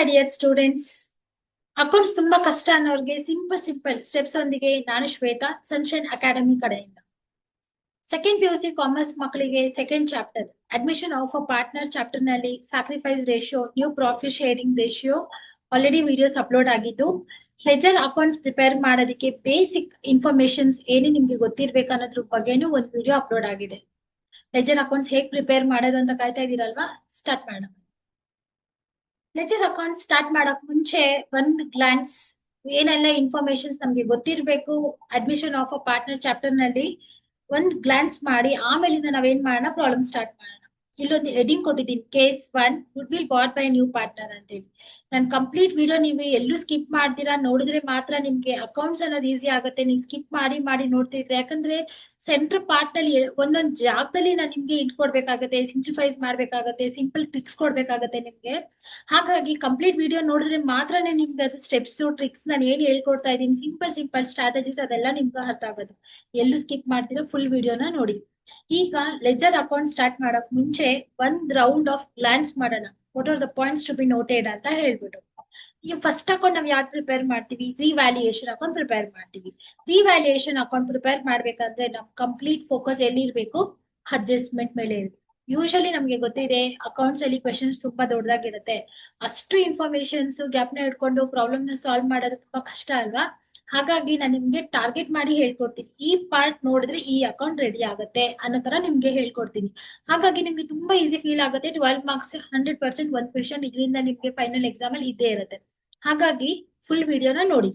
Dear students, accounts ತುಂಬಾ ಕಷ್ಟ ಅನ್ನೋರ್ಗೆ simple steps ಒಂದಿಗೆ ನಾನು ಶ್ವೇತಾ, ಸನ್ಶೈನ್ ಅಕಾಡೆಮಿ ಕಡೆಯಿಂದ. ಸೆಕೆಂಡ್ PUC ಕಾಮರ್ಸ್ ಮಕ್ಕಳಿಗೆ second chapter admission of a partner chapter ನಲ್ಲಿ sacrifice ratio, new profit sharing ratio already videos upload ಆಗಿದ್ದು. Ledger accounts prepare ಮಾಡೋದಕ್ಕೆ basic informations ಏನು ನಿಮ್ಗೆ ಗೊತ್ತಿರ್ಬೇಕು ಅನ್ನೋದ್ರ ಬಗ್ಗೆನೂ ಒಂದು ವಿಡಿಯೋ ಅಪ್ಲೋಡ್ ಆಗಿದೆ. ಲೆಜರ್ ಅಕೌಂಟ್ಸ್ ಹೇಗ್ ಪ್ರಿಪೇರ್ ಮಾಡೋದು ಅಂತ ಕಾಯ್ತಾ ಇದೀರಲ್ವಾ? ಸ್ಟಾರ್ಟ್ ಮಾಡೋಣ. ಲೆಜರ್ ಅಕೌಂಟ್ ಸ್ಟಾರ್ಟ್ ಮಾಡಕ್ ಮುಂಚೆ ಒಂದ್ ಗ್ಲಾನ್ಸ್ ಏನೆಲ್ಲ ಇನ್ಫಾರ್ಮೇಶನ್ಸ್ ನಮ್ಗೆ ಗೊತ್ತಿರ್ಬೇಕು admission of a partner chapter ನಲ್ಲಿ ಒಂದ್ ಗ್ಲಾನ್ಸ್ ಮಾಡಿ ಆಮೇಲಿಂದ ನಾವೇನ್ ಮಾಡೋಣ, ಪ್ರಾಬ್ಲಮ್ ಸ್ಟಾರ್ಟ್ ಮಾಡೋಣ. ಇಲ್ಲೊಂದು ಹೆಡಿಂಗ್ ಕೊಟ್ಟಿದ್ದೀನಿ, case 1 goodwill brought by new partner ಅಂತೇಳಿ. ನಾನು ಕಂಪ್ಲೀಟ್ ವಿಡಿಯೋ ನೀವು ಎಲ್ಲೂ ಸ್ಕಿಪ್ ಮಾಡ್ತೀರಾ, ನೋಡಿದ್ರೆ ಮಾತ್ರ ನಿಮ್ಗೆ ಅಕೌಂಟ್ಸ್ ಅನ್ನೋದು ಈಸಿ ಆಗುತ್ತೆ. ನೀವು ಸ್ಕಿಪ್ ಮಾಡಿ ನೋಡ್ತಿದ್ರೆ, ಯಾಕಂದ್ರೆ ಸೆಂಟರ್ ಪಾರ್ಟ್ ನಲ್ಲಿ ಒಂದೊಂದ್ ಜಾಗದಲ್ಲಿ ನಾನು ನಿಮ್ಗೆ ಇಟ್ಕೊಡ್ಬೇಕಾಗತ್ತೆ, ಸಿಂಪ್ಲಿಫೈಸ್ ಮಾಡ್ಬೇಕಾಗತ್ತೆ, ಸಿಂಪಲ್ ಟ್ರಿಕ್ಸ್ ಕೊಡ್ಬೇಕಾಗತ್ತೆ ನಿಮ್ಗೆ. ಹಾಗಾಗಿ ಕಂಪ್ಲೀಟ್ ವಿಡಿಯೋ ನೋಡಿದ್ರೆ ಮಾತ್ರನೇ ನಿಮ್ಗೆ ಅದು ಸ್ಟೆಪ್ಸ್ ಟ್ರಿಕ್ಸ್ ನಾನು ಏನ್ ಹೇಳ್ಕೊಡ್ತಾ ಇದ್ದೀನಿ, ಸಿಂಪಲ್ ಸ್ಟ್ರಾಟಜೀಸ್ ಅದೆಲ್ಲ ನಿಮ್ಗೆ ಅರ್ಥ ಆಗೋದು. ಎಲ್ಲೂ ಸ್ಕಿಪ್ ಮಾಡ್ತೀರಾ, ಫುಲ್ ವಿಡಿಯೋನ ನೋಡಿ. ಈಗ ಲೆಜರ್ ಅಕೌಂಟ್ ಸ್ಟಾರ್ಟ್ ಮಾಡಕ್ ಮುಂಚೆ ಒಂದ್ ರೌಂಡ್ ಆಫ್ ಗ್ಲಾನ್ಸ್ ಮಾಡೋಣ. What are the points to be noted ಅಂತ ಹೇಳ್ಬಿಟ್ಟು. ಈ ಫಸ್ಟ್ ಅಕೌಂಟ್ ನಾವ್ ಯಾವ್ದು ಪ್ರಿಪೇರ್ ಮಾಡ್ತೀವಿ? ರಿವ್ಯಾಲ್ಯೂಯೇಷನ್ ಅಕೌಂಟ್ ಪ್ರಿಪೇರ್ ಮಾಡ್ತೀವಿ. ರಿವ್ಯಾಲ್ಯೂಯೇಷನ್ ಅಕೌಂಟ್ ಪ್ರಿಪೇರ್ ಮಾಡ್ಬೇಕಂದ್ರೆ ನಮ್ ಕಂಪ್ಲೀಟ್ ಫೋಕಸ್ ಎಲ್ಲಿರ್ಬೇಕು? ಅಡ್ಜಸ್ಟ್ಮೆಂಟ್ ಮೇಲೆ ಇರ್ಬೇಕು. ಯೂಶಲಿ ನಮ್ಗೆ ಗೊತ್ತಿದೆ ಅಕೌಂಟ್ಸ್ ಅಲ್ಲಿ ಕ್ವೆಶನ್ಸ್ ತುಂಬಾ ದೊಡ್ಡದಾಗಿರುತ್ತೆ. ಅಷ್ಟು ಇನ್ಫಾರ್ಮೇಶನ್ಸ್ ಗ್ಯಾಪ್ ನ ಇಟ್ಕೊಂಡು ಪ್ರಾಬ್ಲಮ್ ನ ಸಾಲ್ವ್ ಮಾಡೋದು ತುಂಬಾ ಕಷ್ಟ ಅಲ್ವಾ? ಹಾಗಾಗಿ ನಾನು ನಿಮ್ಗೆ ಟಾರ್ಗೆಟ್ ಮಾಡಿ ಹೇಳ್ಕೊಡ್ತೀನಿ. ಈ ಪಾರ್ಟ್ ನೋಡಿದ್ರೆ ಈ ಅಕೌಂಟ್ ರೆಡಿ ಆಗುತ್ತೆ ಅನ್ನೋ ತರ ನಿಮ್ಗೆ ಹೇಳ್ಕೊಡ್ತೀನಿ. ಹಾಗಾಗಿ ನಿಮ್ಗೆ ತುಂಬಾ ಈಸಿ ಫೀಲ್ ಆಗುತ್ತೆ. 12 ಮಾರ್ಕ್ಸ್ 100% ಒಂದ್ ಕ್ವೆಶನ್ ಇದರಿಂದ ನಿಮ್ಗೆ ಫೈನಲ್ ಎಕ್ಸಾಮ್ ಅಲ್ಲಿ ಇದ್ದೇ ಇರುತ್ತೆ. ಹಾಗಾಗಿ ಫುಲ್ ವಿಡಿಯೋನ ನೋಡಿ.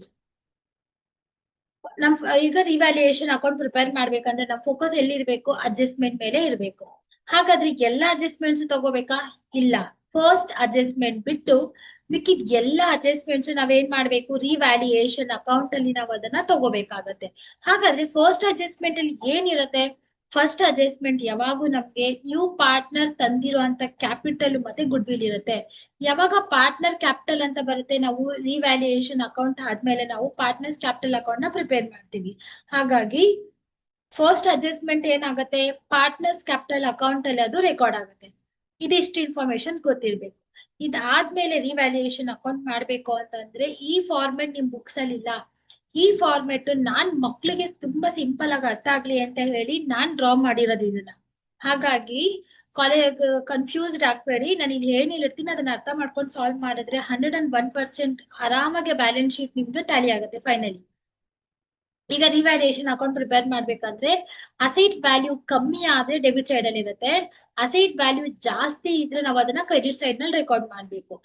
ನಮ್ ಈಗ ರಿವ್ಯಾಲ್ಯೂಯೇಷನ್ ಅಕೌಂಟ್ ಪ್ರಿಪೇರ್ ಮಾಡ್ಬೇಕಂದ್ರೆ ನಮ್ ಫೋಕಸ್ ಎಲ್ಲಿ ಇರ್ಬೇಕು? ಅಡ್ಜಸ್ಟ್ಮೆಂಟ್ ಮೇಲೆ ಇರ್ಬೇಕು. ಹಾಗಾದ್ರೆ ಎಲ್ಲಾ ಅಡ್ಜಸ್ಟ್ಮೆಂಟ್ಸ್ ತಗೋಬೇಕಾ? ಇಲ್ಲ. ಫಸ್ಟ್ ಅಡ್ಜಸ್ಟ್ಮೆಂಟ್ ಬಿಟ್ಟು ಮಿಕ್ಕಿದ ಎಲ್ಲಾ ಅಡ್ಜಸ್ಟ್ಮೆಂಟ್ಸ್ ನಾವೇನ್ ಮಾಡ್ಬೇಕು? ರಿವ್ಯಾಲ್ಯೂಯೇಷನ್ ಅಕೌಂಟ್ ಅಲ್ಲಿ ನಾವು ಅದನ್ನ ತಗೋಬೇಕಾಗತ್ತೆ. ಹಾಗಾದ್ರೆ ಫಸ್ಟ್ ಅಡ್ಜಸ್ಟ್ಮೆಂಟ್ ಅಲ್ಲಿ ಏನಿರುತ್ತೆ? ಫಸ್ಟ್ ಅಡ್ಜಸ್ಟ್ಮೆಂಟ್ ಯಾವಾಗೂ ನಮ್ಗೆ ನ್ಯೂ ಪಾರ್ಟ್ನರ್ ತಂದಿರುವಂತ ಕ್ಯಾಪಿಟಲ್ ಮತ್ತೆ ಗುಡ್ ವಿಲ್ ಇರುತ್ತೆ. ಯಾವಾಗ ಪಾರ್ಟ್ನರ್ ಕ್ಯಾಪಿಟಲ್ ಅಂತ ಬರುತ್ತೆ, ನಾವು ರಿವ್ಯಾಲ್ಯೂಯೇಷನ್ ಅಕೌಂಟ್ ಆದ್ಮೇಲೆ ನಾವು ಪಾರ್ಟ್ನರ್ಸ್ ಕ್ಯಾಪಿಟಲ್ ಅಕೌಂಟ್ ನ ಪ್ರಿಪೇರ್ ಮಾಡ್ತೀವಿ. ಹಾಗಾಗಿ ಫಸ್ಟ್ ಅಡ್ಜಸ್ಟ್ಮೆಂಟ್ ಏನಾಗುತ್ತೆ? ಪಾರ್ಟ್ನರ್ಸ್ ಕ್ಯಾಪಿಟಲ್ ಅಕೌಂಟ್ ಅಲ್ಲಿ ಅದು ರೆಕಾರ್ಡ್ ಆಗುತ್ತೆ. ಇದಿಷ್ಟು ಇನ್ಫಾರ್ಮೇಶನ್ ಗೊತ್ತಿರ್ಬೇಕು. ಇದಾದ್ಮೇಲೆ ರಿವ್ಯಾಲ್ಯೂಯೇಷನ್ ಅಕೌಂಟ್ ಮಾಡ್ಬೇಕು ಅಂತಂದ್ರೆ ಈ ಫಾರ್ಮೆಟ್ ನಿಮ್ ಬುಕ್ಸ್ ಅಲ್ಲಿ ಇಲ್ಲ. ಈ ಫಾರ್ಮೆಟ್ ನಾನ್ ಮಕ್ಳಿಗೆ ತುಂಬಾ ಸಿಂಪಲ್ ಆಗಿ ಅರ್ಥ ಆಗ್ಲಿ ಅಂತ ಹೇಳಿ ನಾನ್ ಡ್ರಾ ಮಾಡಿರೋದು ಇದನ್ನ. ಹಾಗಾಗಿ ಕಾಲೇಜ್ ಕನ್ಫ್ಯೂಸ್ಡ್ ಆಗ್ಬೇಡಿ. ನಾನು ಇಲ್ಲಿ ಏನ್ ಹೇಳಿರ್ತೀನಿ ಅದನ್ನ ಅರ್ಥ ಮಾಡ್ಕೊಂಡು ಸಾಲ್ವ್ ಮಾಡಿದ್ರೆ 101% ಆರಾಮಾಗಿ ಬ್ಯಾಲೆನ್ಸ್ ಶೀಟ್ ನಿಮ್ಗೆ ಟ್ಯಾಲಿ ಆಗುತ್ತೆ ಫೈನಲಿ. ಈಗ ರಿವ್ಯಾಲ್ಯೂಯೇಷನ್ ಅಕೌಂಟ್ ಪ್ರಿಪೇರ್ ಮಾಡ್ಬೇಕಂದ್ರೆ ಅಸೆಟ್ ವ್ಯಾಲ್ಯೂ ಕಮ್ಮಿ ಆದ್ರೆ ಡೆಬಿಟ್ ಸೈಡ್ ಅಲ್ಲಿ ಇರುತ್ತೆ. ಅಸೆಟ್ ವ್ಯಾಲ್ಯೂ ಜಾಸ್ತಿ ಇದ್ರೆ ನಾವು ಅದನ್ನ ಕ್ರೆಡಿಟ್ ಸೈಡ್ ನಲ್ಲಿ ರೆಕಾರ್ಡ್ ಮಾಡ್ಬೇಕು.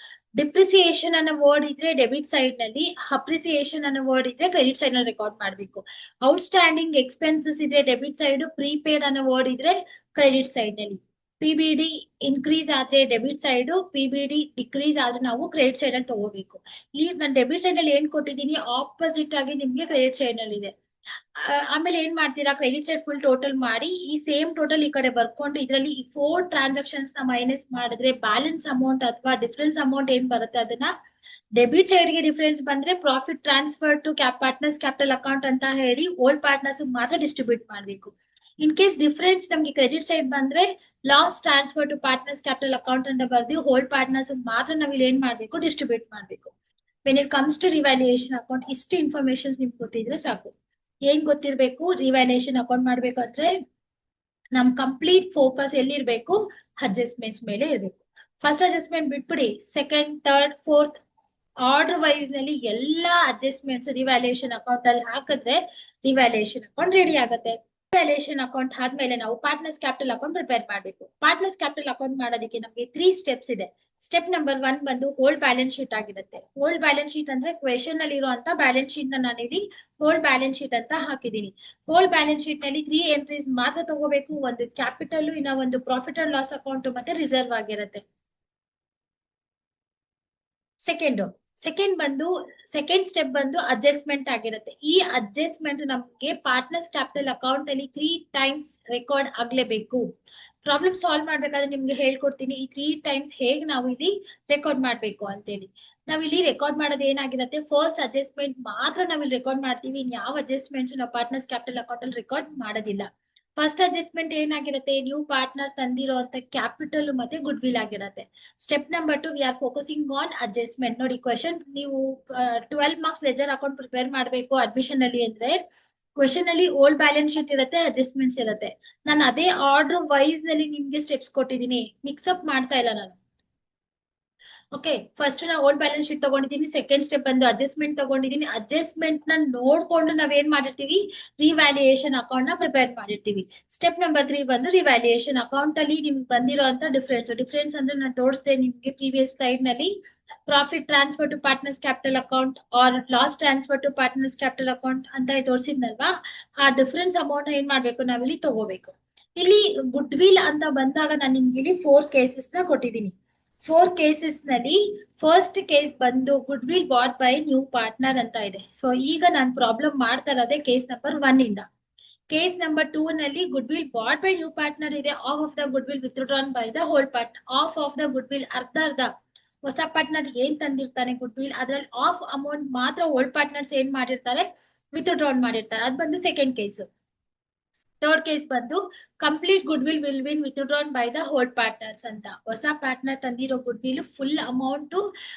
ಡಿಪ್ರಿಸಿಯೇಷನ್ ಅನ್ನೋ ವರ್ಡ್ ಇದ್ರೆ ಡೆಬಿಟ್ ಸೈಡ್ ನಲ್ಲಿ, ಅಪ್ರಿಸಿಯೇಷನ್ ಅನ್ನೋ ವರ್ಡ್ ಇದ್ರೆ ಕ್ರೆಡಿಟ್ ಸೈಡ್ ನಲ್ಲಿ ರೆಕಾರ್ಡ್ ಮಾಡ್ಬೇಕು. ಔಟ್ಸ್ಟ್ಯಾಂಡಿಂಗ್ ಎಕ್ಸ್ಪೆನ್ಸಸ್ ಇದ್ರೆ ಡೆಬಿಟ್ ಸೈಡ್, ಪ್ರೀಪೇಡ್ ಅನ್ನೋ ವರ್ಡ್ ಇದ್ರೆ ಕ್ರೆಡಿಟ್ ಸೈಡ್ ನಲ್ಲಿ. PBD ಇನ್ಕ್ರೀಸ್ ಆದ್ರೆ ಡೆಬಿಟ್ ಸೈಡ್, PBD ಡಿಕ್ರೀಸ್ ಆದ್ರೆ ನಾವು ಕ್ರೆಡಿಟ್ ಸೈಡ್ ಅಲ್ಲಿ ತಗೋಬೇಕು. ಇಲ್ಲಿ ನಾನು ಡೆಬಿಟ್ ಸೈಡ್ ಅಲ್ಲಿ ಏನ್ ಕೊಟ್ಟಿದ್ದೀನಿ ಆಪೋಸಿಟ್ ಆಗಿ ನಿಮ್ಗೆ ಕ್ರೆಡಿಟ್ ಸೈಡ್ ನಲ್ಲಿ ಇದೆ. ಆಮೇಲೆ ಏನ್ ಮಾಡ್ತೀರಾ? ಕ್ರೆಡಿಟ್ ಸೈಡ್ ಫುಲ್ ಟೋಟಲ್ ಮಾಡಿ ಈ ಸೇಮ್ ಟೋಟಲ್ ಈ ಕಡೆ ಬರ್ಕೊಂಡು ಇದರಲ್ಲಿ ಈ 4 ಟ್ರಾನ್ಸಾಕ್ಷನ್ಸ್ ನ ಮೈನಸ್ ಮಾಡಿದ್ರೆ ಬ್ಯಾಲೆನ್ಸ್ ಅಮೌಂಟ್ ಅಥವಾ ಡಿಫರೆನ್ಸ್ ಅಮೌಂಟ್ ಏನ್ ಬರುತ್ತೆ ಅದನ್ನ ಡೆಬಿಟ್ ಸೈಡ್ ಗೆ ಡಿಫರೆನ್ಸ್ ಬಂದ್ರೆ profit transfer to partners capital account ಅಂತ ಹೇಳಿ ಓಲ್ಡ್ ಪಾರ್ಟ್ನರ್ಸ್ ಮಾತ್ರ ಡಿಸ್ಟ್ರಿಬ್ಯೂಟ್ ಮಾಡ್ಬೇಕು. ಇನ್ ಕೇಸ್ ಡಿಫರೆನ್ಸ್ ನಮ್ಗೆ ಕ್ರೆಡಿಟ್ ಸೈಡ್ ಬಂದ್ರೆ loss transfer to partners capital account ಅಂತ ಬರ್ದು ಹೋಲ್ಡ್ ಪಾರ್ಟ್ನರ್ಸ್ ಮಾತ್ರ ನಾವ್ ಇಲ್ಲಿ ಏನ್ ಮಾಡ್ಬೇಕು? ಡಿಸ್ಟ್ರಿಬ್ಯೂಟ್ ಮಾಡ್ಬೇಕು. When it comes to revaluation account ಇಷ್ಟು ಇನ್ಫಾರ್ಮೇಶನ್ಸ್ ನಿಮ್ಗೆ ಗೊತ್ತಿದ್ರೆ ಸಾಕು. ಏನ್ ಗೊತ್ತಿರ್ಬೇಕು? ರಿವ್ಯಾಲ್ಯೂಯೇಷನ್ ಅಕೌಂಟ್ ಮಾಡ್ಬೇಕಂದ್ರೆ ನಮ್ ಕಂಪ್ಲೀಟ್ ಫೋಕಸ್ ಎಲ್ಲಿರ್ಬೇಕು? ಅಡ್ಜಸ್ಟ್ಮೆಂಟ್ಸ್ ಮೇಲೆ ಇರ್ಬೇಕು. ಫಸ್ಟ್ ಅಡ್ಜಸ್ಟ್ಮೆಂಟ್ ಬಿಟ್ಬಿಡಿ, second, third, fourth order wise ನಲ್ಲಿ ಎಲ್ಲಾ ಅಡ್ಜಸ್ಟ್ಮೆಂಟ್ಸ್ ರಿವ್ಯಾಲ್ಯೂಯೇಷನ್ ಅಕೌಂಟ್ ಅಲ್ಲಿ ಹಾಕಿದ್ರೆ ರಿವ್ಯಾಲ್ಯೂಯೇಷನ್ ಅಕೌಂಟ್ ರೆಡಿ ಆಗುತ್ತೆ. ರಿವ್ಯಾಲ್ಯೂಯೇಷನ್ ಅಕೌಂಟ್ ಆದ್ಮೇಲೆ ನಾವು ಪಾರ್ಟ್ನರ್ಸ್ ಕ್ಯಾಪಿಟಲ್ ಅಕೌಂಟ್ ಪ್ರಿಪೇರ್ ಮಾಡಬೇಕು. ಪಾರ್ಟ್ನರ್ಸ್ ಕ್ಯಾಪಿಟಲ್ ಅಕೌಂಟ್ ಮಾಡೋದಕ್ಕೆ ನಮಗೆ 3 ಸ್ಟೆಪ್ಸ್ ಇದೆ. ಸ್ಟೆಪ್ ನಂಬರ್ 1 ಬಂದು ಹೋಲ್ಡ್ ಬ್ಯಾಲೆನ್ಸ್ ಶೀಟ್ ಆಗಿರುತ್ತೆ. ಹೋಲ್ಡ್ ಬ್ಯಾಲೆನ್ಸ್ ಶೀಟ್ ಅಂದ್ರೆ ಕ್ವೆಶನ್ ಅಲ್ಲಿ ಇರುವಂತ ಬ್ಯಾಲೆನ್ಸ್ ಶೀಟ್ ನ ನಾನಿಲ್ಲಿ ಹೋಲ್ಡ್ ಬ್ಯಾಲೆನ್ಸ್ ಶೀಟ್ ಅಂತ ಹಾಕಿದೀನಿ. ಹೋಲ್ಡ್ ಬ್ಯಾಲೆನ್ಸ್ ಶೀಟ್ ನಲ್ಲಿ 3 ಎಂಟ್ರೀಸ್ ಮಾತ್ರ ತಗೋಬೇಕು. ಒಂದು ಕ್ಯಾಪಿಟಲ್, ಇನ್ನ ಒಂದು ಪ್ರಾಫಿಟ್ ಅಂಡ್ ಲಾಸ್ ಅಕೌಂಟ್ ಮತ್ತೆ ರಿಸರ್ವ್ ಆಗಿರುತ್ತೆ. ಸೆಕೆಂಡ್ ಸ್ಟೆಪ್ ಬಂದು ಅಡ್ಜಸ್ಟ್ಮೆಂಟ್ ಆಗಿರುತ್ತೆ. ಈ ಅಡ್ಜಸ್ಟ್ಮೆಂಟ್ ನಮ್ಗೆ ಪಾರ್ಟ್ನರ್ಸ್ ಕ್ಯಾಪಿಟಲ್ ಅಕೌಂಟ್ ಅಲ್ಲಿ 3 ಟೈಮ್ಸ್ ರೆಕಾರ್ಡ್ ಆಗ್ಲೇಬೇಕು. ಪ್ರಾಬ್ಲಮ್ ಸಾಲ್ವ್ ಮಾಡ್ಬೇಕಾದ್ರೆ ನಿಮ್ಗೆ ಹೇಳ್ಕೊಡ್ತೀನಿ ಈ 3 ಟೈಮ್ಸ್ ಹೇಗ್ ನಾವು ಇಲ್ಲಿ ರೆಕಾರ್ಡ್ ಮಾಡ್ಬೇಕು ಅಂತೇಳಿ. ನಾವ್ ಇಲ್ಲಿ ರೆಕಾರ್ಡ್ ಮಾಡೋದು ಏನಾಗಿರುತ್ತೆ? ಫಸ್ಟ್ ಅಡ್ಜಸ್ಟ್ಮೆಂಟ್ ಮಾತ್ರ ನಾವ್ ಇಲ್ಲಿ ರೆಕಾರ್ಡ್ ಮಾಡ್ತೀವಿ. ಇನ್ ಯಾವ ಅಡ್ಜಸ್ಟ್ಮೆಂಟ್ಸ್ ನಾವು ಪಾರ್ಟ್ನರ್ಸ್ ಕ್ಯಾಪಿಟಲ್ ಅಕೌಂಟ್ ಅಲ್ಲಿ ರೆಕಾರ್ಡ್ ಮಾಡೋದಿಲ್ಲ. ಫಸ್ಟ್ ಅಡ್ಜಸ್ಟ್ಮೆಂಟ್ ಏನಾಗಿರುತ್ತೆ, ನ್ಯೂ ಪಾರ್ಟ್ನರ್ ತಂದಿರೋ ಅಂತ ಕ್ಯಾಪಿಟಲ್ ಮತ್ತೆ ಗುಡ್ ವಿಲ್ ಆಗಿರುತ್ತೆ. Step number 2 we are focusing on adjustment. ನೋಡಿ ಕ್ವೆಶನ್, ನೀವು 12 ಮಾರ್ಕ್ಸ್ ಲೆಜರ್ ಅಕೌಂಟ್ ಪ್ರಿಪೇರ್ ಮಾಡಬೇಕು ಅಡ್ಮಿಷನ್ ಅಲ್ಲಿ ಅಂದ್ರೆ ಕ್ವೆಶನ್ ಅಲ್ಲಿ ಓಲ್ಡ್ ಬ್ಯಾಲೆನ್ಸ್ ಶೀಟ್ ಇರುತ್ತೆ, ಅಡ್ಜಸ್ಟ್ಮೆಂಟ್ಸ್ ಇರುತ್ತೆ. ನಾನು ಅದೇ ಆರ್ಡರ್ ವೈಸ್ ನಲ್ಲಿ ನಿಮ್ಗೆ ಸ್ಟೆಪ್ಸ್ ಕೊಟ್ಟಿದ್ದೀನಿ, ಮಿಕ್ಸ್ಅಪ್ ಮಾಡ್ತಾ ಇಲ್ಲ ನಾನು. ಓಕೆ, ಫಸ್ಟ್ ನಾ ಓಲ್ಡ್ ಬ್ಯಾಲೆನ್ಸ್ ಶೀಟ್ ತಗೊಂಡಿದ್ದೀನಿ, ಸೆಕೆಂಡ್ ಸ್ಟೆಪ್ ಬಂದು ಅಡ್ಜಸ್ಟ್ಮೆಂಟ್ ತಗೊಂಡಿದ್ದೀನಿ. ಅಡ್ಜಸ್ಟ್ಮೆಂಟ್ ನ ನೋಡ್ಕೊಂಡು ನಾವೇನ್ ಮಾಡಿರ್ತೀವಿ, ರಿವ್ಯಾಲ್ಯೂಯೇಷನ್ ಅಕೌಂಟ್ ನ ಪ್ರಿಪೇರ್ ಮಾಡಿರ್ತೀವಿ. ಸ್ಟೆಪ್ ನಂಬರ್ 3 ಬಂದು ರಿವ್ಯಾಲ್ಯೂಯೇಷನ್ ಅಕೌಂಟ್ ಅಲ್ಲಿ ನಿಮ್ಗೆ ಬಂದಿರೋ ಅಂತ ಡಿಫ್ರೆನ್ಸ್ ಅಂದ್ರೆ ನಾನು ತೋರಿಸ್ದೆ ನಿಮ್ಗೆ ಪ್ರೀವಿಯಸ್ ಸ್ಲೈಡ್ ನಲ್ಲಿ. Profit transfer to partners capital account or loss transfer to partners capital account ಅಂತ ತೋರಿಸಿದ್ನಲ್ವಾ, ಆ ಡಿಫ್ರೆನ್ಸ್ ಅಮೌಂಟ್ ಏನ್ ಮಾಡ್ಬೇಕು, ನಾವಿಲ್ಲಿ ತಗೋಬೇಕು. ಇಲ್ಲಿ ಗುಡ್ ವಿಲ್ ಅಂತ ಬಂದಾಗ ನಾನು ನಿಮ್ಗೆ ಇಲ್ಲಿ 4 ಕೇಸಸ್ ನ ಕೊಟ್ಟಿದ್ದೀನಿ. 4 ಕೇಸಸ್ ನಲ್ಲಿ ಫಸ್ಟ್ ಕೇಸ್ ಬಂದು goodwill brought by new partner ಅಂತ ಇದೆ. ಸೊ ಈಗ ನಾನು ಪ್ರಾಬ್ಲಮ್ ಮಾಡ್ತಾ ಇರೋದೇ ಕೇಸ್ ನಂಬರ್ 1 ಇಂದ. ಕೇಸ್ ನಂಬರ್ 2 ನಲ್ಲಿ goodwill brought by new partner ಇದೆ, half of the goodwill withdrawn by the old part. Of the goodwill ಅರ್ಧ ಹೊಸ ಪಾರ್ಟ್ನರ್ ಏನ್ ತಂದಿರ್ತಾನೆ ಗುಡ್ ವಿಲ್, ಅದ್ರಲ್ಲಿ ಆಫ್ ಅಮೌಂಟ್ ಮಾತ್ರ ಓಲ್ಡ್ ಪಾರ್ಟ್ನರ್ಸ್ ಏನ್ ಮಾಡಿರ್ತಾರೆ, ವಿತ್ಡ್ರಾನ್ ಮಾಡಿರ್ತಾರೆ. ಅದ್ ಬಂದು ಸೆಕೆಂಡ್ ಕೇಸ್. ಥರ್ಡ್ ಕೇಸ್ ಬಂದು complete goodwill been withdrawn by the old partners ಅಂತ. ಹೊಸ ಪಾರ್ಟ್ನರ್ ತಂದಿರೋ goodwill full amount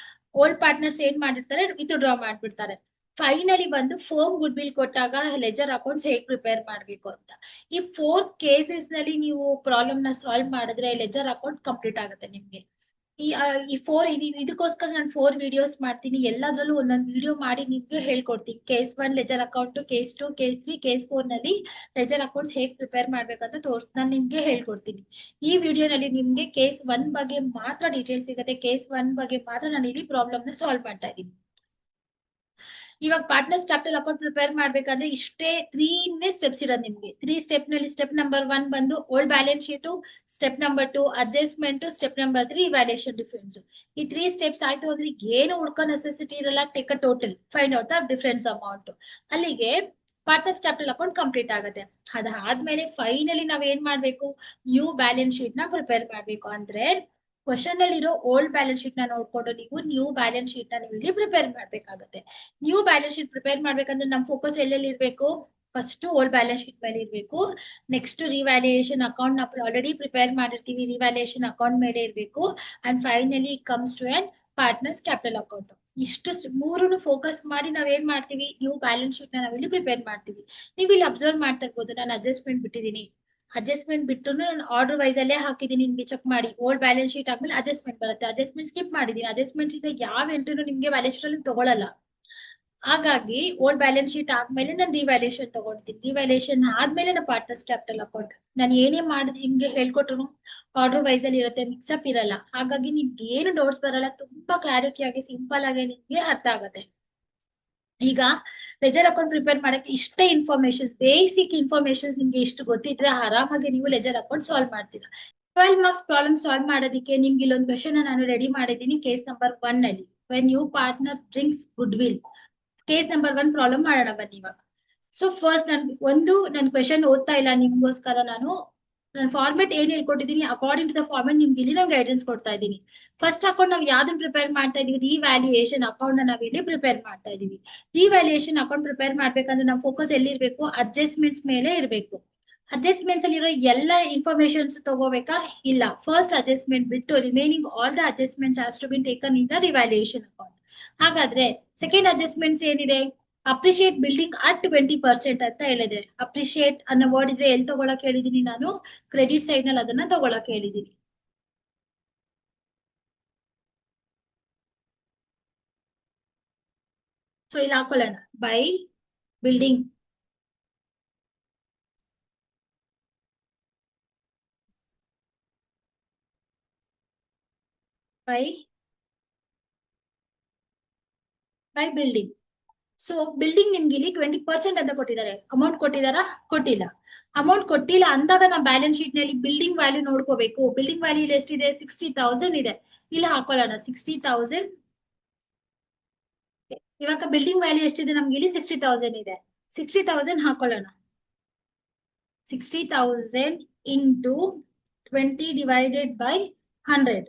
old partners ಏನ್ ಮಾಡಿರ್ತಾರೆ, ವಿತ್ಡ್ರಾ ಮಾಡ್ಬಿಡ್ತಾರೆ. ಫೈನಲಿ ಬಂದು ಫರ್ಮ್ ಗುಡ್ ವಿಲ್ ಕೊಟ್ಟಾಗ ಲೆಜರ್ ಅಕೌಂಟ್ಸ್ ಹೇಗ್ ಪ್ರಿಪೇರ್ ಮಾಡ್ಬೇಕು ಅಂತ. ಈ 4 ಕೇಸಸ್ ನಲ್ಲಿ ನೀವು ಪ್ರಾಬ್ಲಮ್ ನ ಸಾಲ್ವ್ ಮಾಡಿದ್ರೆ ಲೆಜರ್ ಅಕೌಂಟ್ ಕಂಪ್ಲೀಟ್ ಆಗುತ್ತೆ ನಿಮ್ಗೆ. ಈ 4 ಇದಕ್ಕೋಸ್ಕರ ನಾನು 4 ವಿಡಿಯೋಸ್ ಮಾಡ್ತೀನಿ. ಎಲ್ಲದರಲ್ಲೂ ಒಂದೊಂದು ವಿಡಿಯೋ ಮಾಡಿ ನಿಮ್ಗೆ ಹೇಳ್ಕೊಡ್ತೀನಿ. Case 1 leisure account, case 2, case 3, case 4 ನಲ್ಲಿ ಲೆಜರ್ ಅಕೌಂಟ್ಸ್ ಹೇಗ್ ಪ್ರಿಪೇರ್ ಮಾಡ್ಬೇಕಂತ ನಾನು ನಿಮ್ಗೆ ಹೇಳ್ಕೊಡ್ತೀನಿ. ಈ ವಿಡಿಯೋನಲ್ಲಿ ನಿಮ್ಗೆ ಕೇಸ್ 1 ಬಗ್ಗೆ ಮಾತ್ರ ಡೀಟೇಲ್ಸ್ ಸಿಗುತ್ತೆ. ಕೇಸ್ 1 ಬಗ್ಗೆ ಮಾತ್ರ ನಾನು ಇಲ್ಲಿ ಪ್ರಾಬ್ಲಮ್ ನ ಸಾಲ್ವ್ ಮಾಡ್ತಾ ಇದ್ದೀನಿ. ಇವಾಗ ಪಾರ್ಟ್ನರ್ಸ್ ಕ್ಯಾಪಿಟಲ್ ಅಕೌಂಟ್ ಪ್ರಿಪೇರ್ ಮಾಡ್ಬೇಕಂದ್ರೆ ಇಷ್ಟೇ 3 ಸ್ಟೆಪ್ಸ್ ಇರೋದು ನಿಮ್ಗೆ. 3 ಸ್ಟೆಪ್ ನಲ್ಲಿ ಸ್ಟೆಪ್ ನಂಬರ್ 1 ಬಂದು old balance sheet, step number 2 adjustment, step number 3 valuation difference. ಈ 3 ಸ್ಟೆಪ್ಸ್ ಆಯ್ತು ಅಂದ್ರೆ ಏನು ಹುಡ್ಕೋ ನೆಸೆಸಿಟಿ ಇರಲ್ಲ. Take a total, find out the difference amount. ಅಲ್ಲಿಗೆ ಪಾರ್ಟ್ನರ್ಸ್ ಕ್ಯಾಪಿಟಲ್ ಅಕೌಂಟ್ ಕಂಪ್ಲೀಟ್ ಆಗುತ್ತೆ. ಅದಾದ್ಮೇಲೆ ಫೈನಲಿ ನಾವ್ ಏನ್ ಮಾಡ್ಬೇಕು, ನ್ಯೂ ಬ್ಯಾಲೆನ್ಸ್ ಶೀಟ್ ನ ಪ್ರಿಪೇರ್ ಮಾಡ್ಬೇಕು. ಅಂದ್ರೆ ಕ್ವಶನ್ ಅಲ್ಲಿ ಇರೋ ಓಲ್ಡ್ ಬ್ಯಾಲೆನ್ಸ್ ಶೀಟ್ ನ ನೋಡ್ಕೊಂಡು ನೀವು ನ್ಯೂ ಬ್ಯಾಲೆನ್ಸ್ ಶೀಟ್ ನ ನೀವು ಇಲ್ಲಿ ಪ್ರಿಪೇರ್ ಮಾಡ್ಬೇಕಾಗುತ್ತೆ. ನ್ಯೂ ಬ್ಯಾಲೆನ್ಸ್ ಶೀಟ್ ಪ್ರಿಪೇರ್ ಮಾಡ್ಬೇಕಂದ್ರೆ ನಮ್ ಫೋಕಸ್ ಎಲ್ಲೆಲ್ಲಿ ಇರ್ಬೇಕು, ಫಸ್ಟ್ ಓಲ್ಡ್ ಬ್ಯಾಲೆನ್ಸ್ ಶೀಟ್ ಮೇಲೆ ಇರ್ಬೇಕು. ನೆಕ್ಸ್ಟ್ ರಿವ್ಯಾಲ್ಯೂಯೇಷನ್ ಅಕೌಂಟ್ ನ ಆಲ್ರೆಡಿ ಪ್ರಿಪೇರ್ ಮಾಡಿರ್ತೀವಿ, ರಿವ್ಯಾಲ್ಯೂಯೇಷನ್ ಅಕೌಂಟ್ ಮೇಲೆ ಇರ್ಬೇಕು. And finally comes to an partners capital account. ಇಷ್ಟು 3 ಫೋಕಸ್ ಮಾಡಿ ನಾವ್ ಏನ್ ಮಾಡ್ತೀವಿ, ನ್ಯೂ ಬ್ಯಾಲೆನ್ಸ್ ಶೀಟ್ ನ ನಾವಿಲ್ಲಿ ಪ್ರಿಪೇರ್ ಮಾಡ್ತೀವಿ. ನೀವು ಇಲ್ಲಿ ಅಬ್ಸರ್ವ್ ಮಾಡ್ತಾ ಇರ್ಬೋದು, ನಾನು ಅಡ್ಜಸ್ಟ್ಮೆಂಟ್ ಬಿಟ್ಟಿದ್ದೀನಿ. ಅಡ್ಜಸ್ಟ್ಮೆಂಟ್ ಬಿಟ್ಟು ನಾನು ಆರ್ಡರ್ ವೈಸ್ ಅಲ್ಲೇ ಹಾಕಿದ್ದೀನಿ, ನಿಮ್ಗೆ ಚೆಕ್ ಮಾಡಿ. ಓಲ್ಡ್ ಬ್ಯಾಲೆನ್ಸ್ ಶೀಟ್ ಆದ್ಮೇಲೆ ಅಡ್ಜಸ್ಟ್ಮೆಂಟ್ ಬರುತ್ತೆ. ಅಡ್ಜಸ್ಟ್ಮೆಂಟ್ ಸ್ಕಿಪ್ ಮಾಡಿದೀನಿ. ಅಡ್ಜಸ್ಟ್ಮೆಂಟ್ ಇಂದ ಯಾವ ಎಂಟ್ರಿನೂ ನಿಮ್ಗೆ ಬ್ಯಾಲೆನ್ಸ್ ಶೀಟ್ ಅಲ್ಲಿ ತಗೊಳಲ್ಲ. ಹಾಗಾಗಿ ಓಲ್ಡ್ ಬ್ಯಾಲೆನ್ಸ್ ಶೀಟ್ ಆದ್ಮೇಲೆ ನಾನು ರಿವ್ಯಾಲ್ಯೂಯೇಷನ್ ತಗೊಳ್ತೀನಿ. ರಿವ್ಯಾಲ್ಯೂಯೇಷನ್ ಆದ್ಮೇಲೆ ನಾನು ಪಾರ್ಟ್ನರ್ಸ್ ಕ್ಯಾಪಿಟಲ್ ಅಕೌಂಟ್. ನಾನು ಏನೇ ಮಾಡಿದ್ರೆ ನಿಮ್ಗೆ ಹೇಳ್ಕೊಟ್ರು ಆರ್ಡರ್ ವೈಸ್ ಅಲ್ಲಿ ಇರುತ್ತೆ, ಮಿಕ್ಸಪ್ ಇರಲ್ಲ. ಹಾಗಾಗಿ ನಿಮ್ಗೆ ಏನು ಡೌಟ್ಸ್ ಬರಲ್ಲ, ತುಂಬಾ ಕ್ಲಾರಿಟಿ ಆಗಿ ಸಿಂಪಲ್ ಆಗಿ ನಿಮ್ಗೆ ಅರ್ಥ ಆಗುತ್ತೆ. ಈಗ ಲೆಜರ್ ಅಕೌಂಟ್ ಪ್ರಿಪೇರ್ ಮಾಡಕ್ಕೆ ಇಷ್ಟೇ ಇನ್ಫಾರ್ಮೇಶನ್, ಬೇಸಿಕ್ ಇನ್ಫಾರ್ಮೇಶನ್ ನಿಮ್ಗೆ ಇಷ್ಟು ಗೊತ್ತಿದ್ರೆ ಆರಾಮಾಗಿ ನೀವು ಲೆಜರ್ ಅಕೌಂಟ್ ಸಾಲ್ವ್ ಮಾಡ್ತೀರಾ. 12 ಮಾರ್ಕ್ಸ್ ಪ್ರಾಬ್ಲಮ್ ಸಾಲ್ವ್ ಮಾಡೋದಕ್ಕೆ ನಿಮ್ಗೆ ಇಲ್ಲೊಂದು ಕ್ವೆಶನ್ ನಾನು ರೆಡಿ ಮಾಡಿದ್ದೀನಿ. ಕೇಸ್ ನಂಬರ್ 1 ನಲ್ಲಿ when new partner brings good will. Case number 1 problem ಮಾಡೋಣ ಬನ್ನಿ ಇವಾಗ. ಸೊ ಫಸ್ಟ್ ನಾನು ಕ್ವೆಶನ್ ಓದ್ತಾ ಇಲ್ಲ ನಿಮ್ಗೋಸ್ಕರ. ನಾನು ಫಾರ್ಮೆಟ್ ಏನ್ ಹೇಳ್ಕೊಟ್ಟಿದ್ದೀನಿ ಅಕಾರ್ಡಿಂಗ್ ಟು ದ ಫಾರ್ಮೆಟ್ ನಿಮ್ಗೆ ಇಲ್ಲಿ ನಾನು ಗೈಡೆನ್ಸ್ ಕೊಡ್ತಾ ಇದ್ದೀನಿ. ಫಸ್ಟ್ ಅಕೌಂಟ್ ನಾವು ಯಾವ್ದನ್ನ ಪ್ರಿಪೇರ್ ಮಾಡ್ತಾ ಇದೀವಿ, ರಿವ್ಯಾಲ್ಯೂಯೇಷನ್ ಅಕೌಂಟ್ ನ ನಾವ್ ಇಲ್ಲಿ ಪ್ರಿಪೇರ್ ಮಾಡ್ತಾ ಇದೀವಿ. ರಿವ್ಯಾಲ್ಯೂಯೇಷನ್ ಅಕೌಂಟ್ ಪ್ರಿಪೇರ್ ಮಾಡ್ಬೇಕಂದ್ರೆ ನಾವು ಫೋಕಸ್ ಎಲ್ಲಿರ್ಬೇಕು, ಅಡ್ಜಸ್ಟ್ಮೆಂಟ್ಸ್ ಮೇಲೆ ಇರಬೇಕು. ಅಡ್ಜಸ್ಟ್ಮೆಂಟ್ಸ್ ಅಲ್ಲಿ ಇರೋ ಎಲ್ಲ ಇನ್ಫಾರ್ಮೇಶನ್ಸ್ ತಗೋಬೇಕಾ, ಇಲ್ಲ. ಫಸ್ಟ್ ಅಡ್ಜಸ್ಟ್ಮೆಂಟ್ ಬಿಟ್ಟು remaining all the adjustments has to be taken in the revaluation account. ಹಾಗಾದ್ರೆ ಸೆಕೆಂಡ್ ಅಡ್ಜಸ್ಟ್ಮೆಂಟ್ಸ್ ಏನಿದೆ, ಅಪ್ರಿಶಿಯೇಟ್ ಬಿಲ್ಡಿಂಗ್ ಅಟ್ 20% ಅಂತ ಹೇಳಿದ್ರೆ, ಅಪ್ರಿಶಿಯೇಟ್ ಅನ್ನೋ ವರ್ಡ್ ಇದ್ರೆ ಎಲ್ಲಿ ತಗೊಳಕ್ ಹೇಳಿದೀನಿ ನಾನು, ಕ್ರೆಡಿಟ್ ಸೈಡ್ ನಲ್ಲಿ ಅದನ್ನ ತಗೊಳಕ್ ಹೇಳಿದೀನಿ. ಸೊ ಇಲ್ಲಿ ಹಾಕೊಳ್ಳೋಣ, by building bye bye building. So building ನಿಮ್ಗೆ ಇಲ್ಲಿ 20% ಅಂತ ಕೊಟ್ಟಿದ್ದಾರೆ. ಅಮೌಂಟ್ ಕೊಟ್ಟಿದಾರಾ, ಕೊಟ್ಟಿಲ್ಲ. ಅಮೌಂಟ್ ಕೊಟ್ಟಿಲ್ಲ ಅಂದಾಗ ನಾವು ಬ್ಯಾಲೆನ್ಸ್ ಶೀಟ್ ನಲ್ಲಿ ಬಿಲ್ಡಿಂಗ್ ವ್ಯಾಲ್ಯೂ ನೋಡ್ಕೋಬೇಕು. ಬಿಲ್ಡಿಂಗ್ ವ್ಯಾಲ್ಯೂ ಇಲ್ಲಿ ಎಷ್ಟಿದೆ, 60,000 ಇದೆ. ಇಲ್ಲಿ ಹಾಕೊಳ್ಳೋಣ 60,000. ಇವಾಗ ಬಿಲ್ಡಿಂಗ್ ವ್ಯಾಲ್ಯೂ ಎಷ್ಟಿದೆ ನಮ್ಗೆ ಇಲ್ಲಿ 60,000 ಇದೆ. 60,000 ಹಾಕೊಳ್ಳೋಣ. 60,000 into 20 divided by 100.